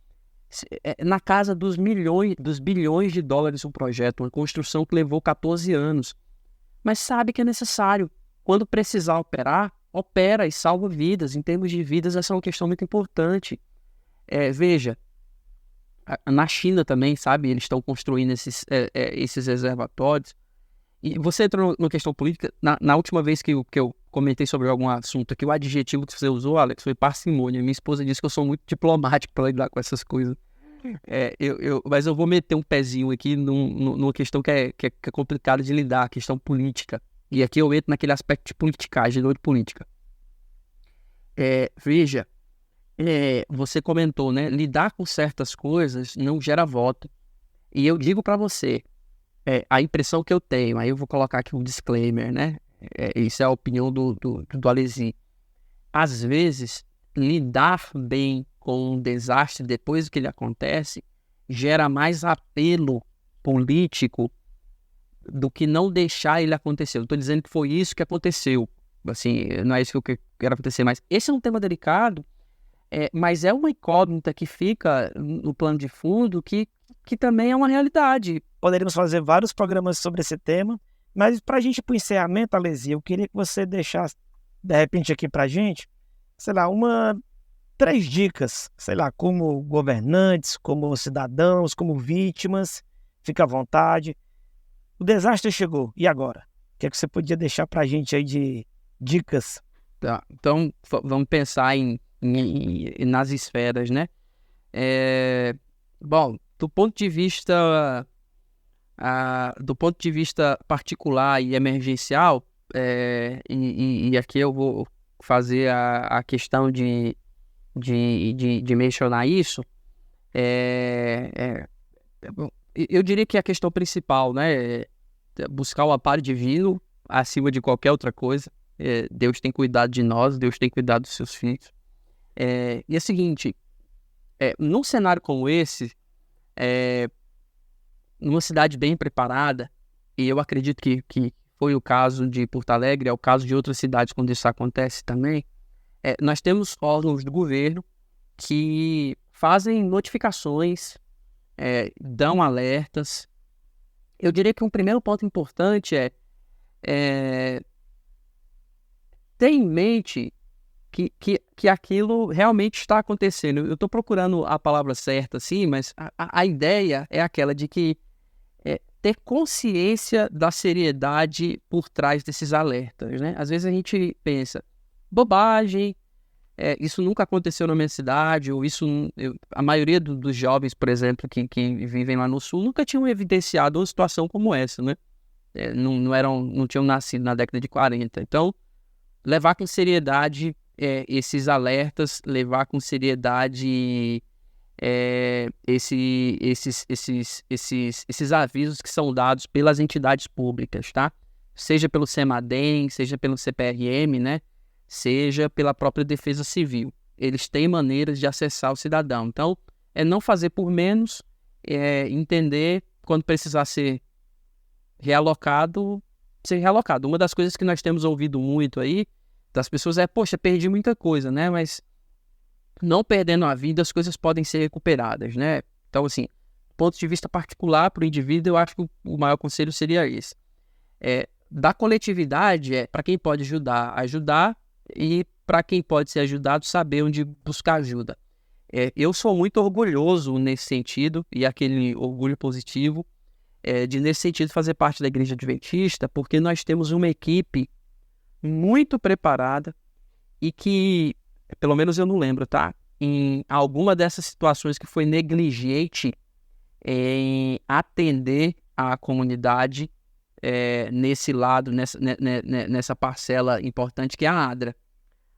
Na casa dos bilhões de dólares um projeto, uma construção que levou 14 anos. Mas sabe que é necessário. Quando precisar operar, opera e salva vidas. Em termos de vidas, essa é uma questão muito importante. Veja, na China também, sabe, eles estão construindo esses reservatórios. E você entrou na questão política. Na última vez que eu comentei sobre algum assunto aqui, o adjetivo que você usou, Alex, foi parcimônia. Minha esposa disse que eu sou muito diplomático para lidar com essas coisas. Mas eu vou meter um pezinho aqui numa questão que é complicada de lidar, a questão política. E aqui eu entro naquele aspecto de politicagem, não de política. Veja, você comentou, né? Lidar com certas coisas não gera voto. E eu digo para você, a impressão que eu tenho, aí eu vou colocar aqui um disclaimer, né? Isso é a opinião do Alesi. Às vezes, lidar bem com um desastre depois que ele acontece gera mais apelo político do que não deixar ele acontecer. Eu estou dizendo que foi isso que aconteceu. Assim, não é isso que eu quero acontecer, mas esse é um tema delicado, mas é uma incógnita que fica no plano de fundo que também é uma realidade. Poderíamos fazer vários programas sobre esse tema, mas para a gente ir para o encerramento, Alesi, eu queria que você deixasse, de repente, aqui para a gente, sei lá, 3 dicas, sei lá, como governantes, como cidadãos, como vítimas, fica à vontade. O desastre chegou, e agora? O que é que você podia deixar para a gente aí de dicas? Tá, então vamos pensar nas esferas, né? Bom, do ponto de vista particular e emergencial, e aqui eu vou fazer a questão de mencionar isso, eu diria que a questão principal, né, é buscar o amparo divino acima de qualquer outra coisa. Deus tem cuidado de nós, Deus tem cuidado dos seus filhos. E é o seguinte, num cenário como esse, numa cidade bem preparada, e eu acredito que foi o caso de Porto Alegre, é o caso de outras cidades quando isso acontece também, nós temos órgãos do governo que fazem notificações, dão alertas. Eu diria que um primeiro ponto importante ter em mente que aquilo realmente está acontecendo. Eu estou procurando a palavra certa, assim, mas a ideia é aquela de que ter consciência da seriedade por trás desses alertas, né? Às vezes a gente pensa, bobagem, isso nunca aconteceu na minha cidade, ou a maioria dos jovens, por exemplo, que vivem lá no Sul, nunca tinham evidenciado uma situação como essa, né? Não tinham nascido na década de 40. Então, levar com seriedade esses alertas, levar com seriedade esses avisos que são dados pelas entidades públicas, tá? Seja pelo CEMADEM, seja pelo CPRM, né? Seja pela própria Defesa Civil. Eles têm maneiras de acessar o cidadão. Então, não fazer por menos, entender quando precisar ser realocado. Uma das coisas que nós temos ouvido muito aí das pessoas poxa, perdi muita coisa, né? Mas não perdendo a vida, as coisas podem ser recuperadas, né? Então, assim, do ponto de vista particular para o indivíduo, eu acho que o maior conselho seria esse. Da coletividade, para quem pode ajudar, e para quem pode ser ajudado, saber onde buscar ajuda. Eu sou muito orgulhoso nesse sentido, e aquele orgulho positivo, de nesse sentido fazer parte da Igreja Adventista, porque nós temos uma equipe muito preparada e que, pelo menos eu não lembro, tá? Em alguma dessas situações que foi negligente em atender a comunidade nesse lado, nessa parcela importante que é a ADRA.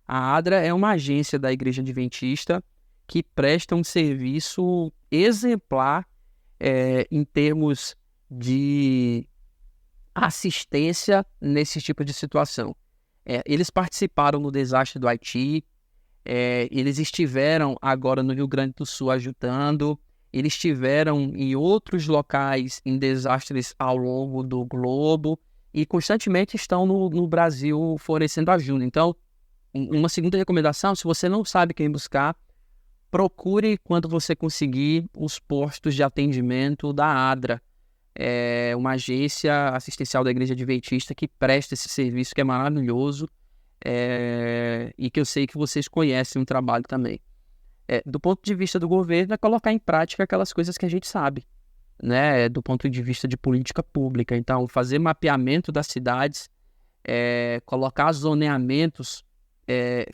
A ADRA é uma agência da Igreja Adventista que presta um serviço exemplar em termos de assistência nesse tipo de situação. Eles participaram no desastre do Haiti, eles estiveram agora no Rio Grande do Sul ajudando, eles estiveram em outros locais em desastres ao longo do globo e constantemente estão no Brasil fornecendo ajuda. Então, uma segunda recomendação, se você não sabe quem buscar, procure, quando você conseguir, os postos de atendimento da ADRA. É uma agência assistencial da Igreja Adventista que presta esse serviço, que é maravilhoso, e que eu sei que vocês conhecem o trabalho também. Do ponto de vista do governo, é colocar em prática aquelas coisas que a gente sabe, né? Do ponto de vista de política pública. Então, fazer mapeamento das cidades, colocar zoneamentos,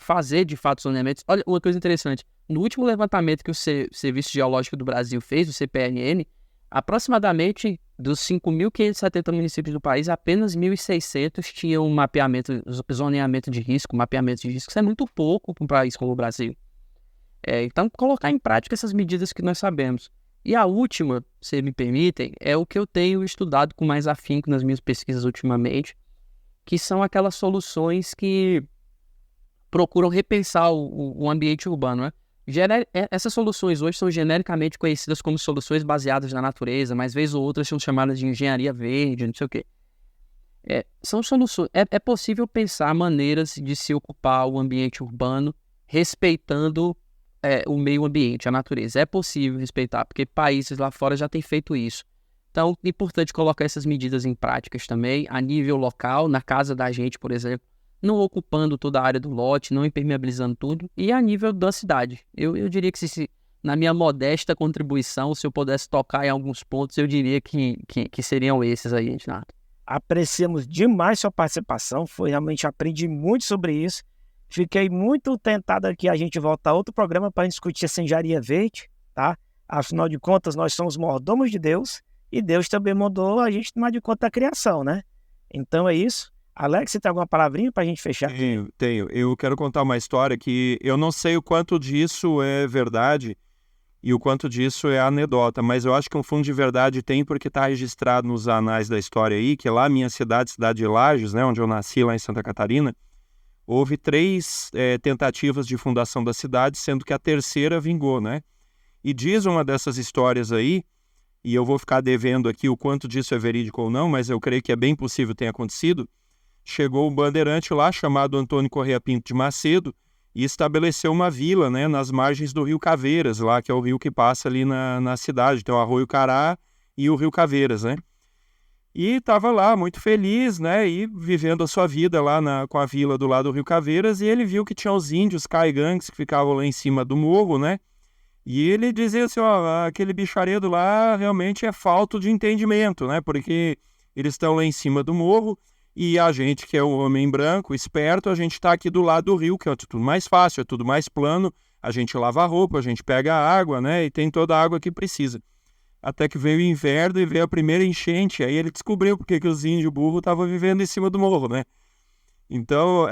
fazer de fato zoneamentos. Olha, uma coisa interessante, no último levantamento que o Serviço Geológico do Brasil fez, o CPRN, aproximadamente dos 5.570 municípios do país, apenas 1.600 tinham zoneamento de risco, mapeamento de risco. Isso é muito pouco para um país como o Brasil. Então, colocar em prática essas medidas que nós sabemos. E a última, se me permitem, é o que eu tenho estudado com mais afinco nas minhas pesquisas ultimamente, que são aquelas soluções que procuram repensar o ambiente urbano, né? Essas soluções hoje são genericamente conhecidas como soluções baseadas na natureza, mas vez ou outra são chamadas de engenharia verde, não sei o quê. São soluções. É possível pensar maneiras de se ocupar o ambiente urbano respeitando o meio ambiente, a natureza. É possível respeitar, porque países lá fora já têm feito isso. Então, é importante colocar essas medidas em práticas também, a nível local, na casa da gente, por exemplo, não ocupando toda a área do lote, não impermeabilizando tudo, e a nível da cidade. Eu diria que, na minha modesta contribuição, se eu pudesse tocar em alguns pontos, eu diria que seriam esses aí, Renato. Apreciamos demais sua participação, realmente aprendi muito sobre isso. Fiquei muito tentado aqui a gente voltar a outro programa para discutir essa engenharia verde, tá? Afinal de contas, nós somos mordomos de Deus e Deus também mandou a gente tomar de conta da criação, né? Então é isso. Alex, você tem alguma palavrinha para a gente fechar? Tenho. Eu quero contar uma história que eu não sei o quanto disso é verdade e o quanto disso é anedota, mas eu acho que um fundo de verdade tem, porque está registrado nos anais da história aí, que lá minha cidade de Lages, né, onde eu nasci, lá em Santa Catarina, houve 3 tentativas de fundação da cidade, sendo que a terceira vingou, né? E diz uma dessas histórias aí, e eu vou ficar devendo aqui o quanto disso é verídico ou não, mas eu creio que é bem possível ter acontecido. Chegou um bandeirante lá, chamado Antônio Corrêa Pinto de Macedo, e estabeleceu uma vila, né, nas margens do Rio Caveiras, lá, que é o rio que passa ali na cidade. Tem o Arroio Cará e o Rio Caveiras, né? E estava lá muito feliz, né, e vivendo a sua vida lá com a vila do lado do Rio Caveiras, e ele viu que tinha os índios caigangues que ficavam lá em cima do morro, né? E ele dizia assim, ó, aquele bicharedo lá realmente é falta de entendimento, né? Porque eles estão lá em cima do morro E a gente, que é um homem branco, esperto, a gente está aqui do lado do rio, que é tudo mais fácil, é tudo mais plano. A gente lava a roupa, a gente pega a água, né? E tem toda a água que precisa. Até que veio o inverno e veio a primeira enchente. Aí ele descobriu porque que os índios burros estavam vivendo em cima do morro, né? Então,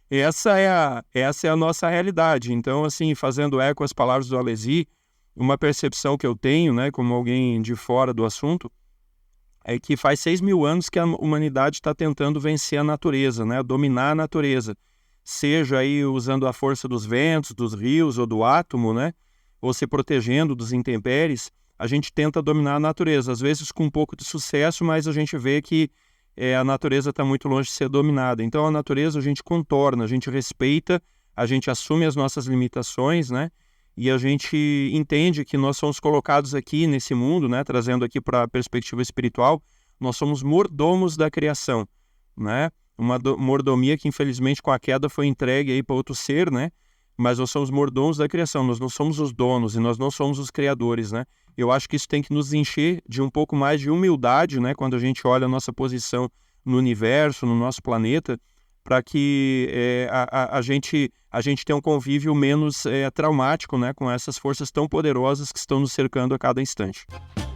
essa é a nossa realidade. Então, assim, fazendo eco às palavras do Alesi, uma percepção que eu tenho, né, como alguém de fora do assunto, é que faz 6.000 anos que a humanidade está tentando vencer a natureza, né, dominar a natureza. Seja aí usando a força dos ventos, dos rios ou do átomo, né, ou se protegendo dos intempéries, a gente tenta dominar a natureza. Às vezes com um pouco de sucesso, mas a gente vê que a natureza está muito longe de ser dominada. Então a natureza a gente contorna, a gente respeita, a gente assume as nossas limitações, né? E a gente entende que nós somos colocados aqui nesse mundo, né? Trazendo aqui para a perspectiva espiritual, nós somos mordomos da criação, né? Uma mordomia que infelizmente com a queda foi entregue aí para outro ser, né? Mas nós somos mordomos da criação, nós não somos os donos e nós não somos os criadores, né? Eu acho que isso tem que nos encher de um pouco mais de humildade, né? Quando a gente olha a nossa posição no universo, no nosso planeta, para que a gente tenha um convívio menos traumático, né? Com essas forças tão poderosas que estão nos cercando a cada instante.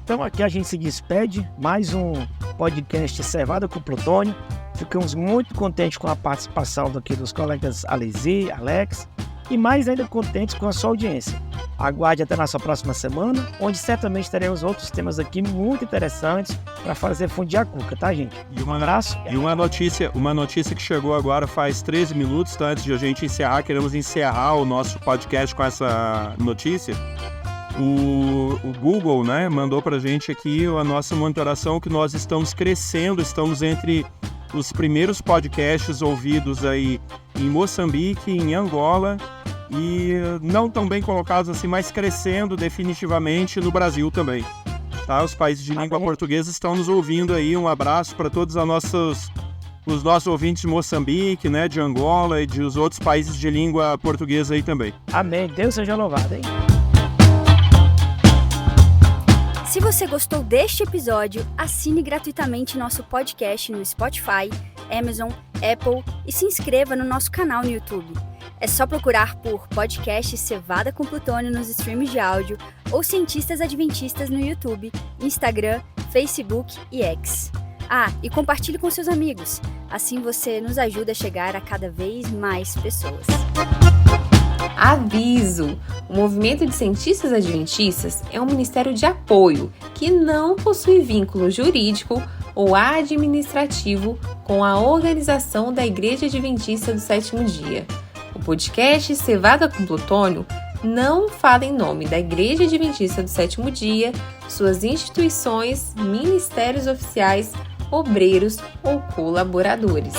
Então aqui a gente se despede, mais um podcast Cevada com Plutônio. Ficamos muito contentes com a participação aqui dos colegas Alesi, Alex, e mais ainda contentes com a sua audiência. Aguarde até a nossa próxima semana, onde certamente teremos outros temas aqui muito interessantes para fazer fundir a cuca, tá, gente? E um abraço. E uma notícia que chegou agora faz 13 minutos, tá? Antes de a gente encerrar, queremos encerrar o nosso podcast com essa notícia. O Google, né, mandou pra gente aqui a nossa monitoração que nós estamos crescendo, estamos entre os primeiros podcasts ouvidos aí em Moçambique, em Angola e não tão bem colocados assim, mas crescendo definitivamente no Brasil também. Tá? Os países de língua portuguesa estão nos ouvindo aí. Um abraço para todos os nossos ouvintes de Moçambique, né, de Angola e dos outros países de língua portuguesa aí também. Amém. Deus seja louvado, hein? Se você gostou deste episódio, assine gratuitamente nosso podcast no Spotify, Amazon, Apple e se inscreva no nosso canal no YouTube. É só procurar por podcast Cevada com Plutônio nos streams de áudio ou Cientistas Adventistas no YouTube, Instagram, Facebook e X. E compartilhe com seus amigos, assim você nos ajuda a chegar a cada vez mais pessoas. Aviso! O Movimento de Cientistas Adventistas é um ministério de apoio que não possui vínculo jurídico ou administrativo com a organização da Igreja Adventista do Sétimo Dia. O podcast Cevada com Plutônio não fala em nome da Igreja Adventista do Sétimo Dia, suas instituições, ministérios oficiais, obreiros ou colaboradores.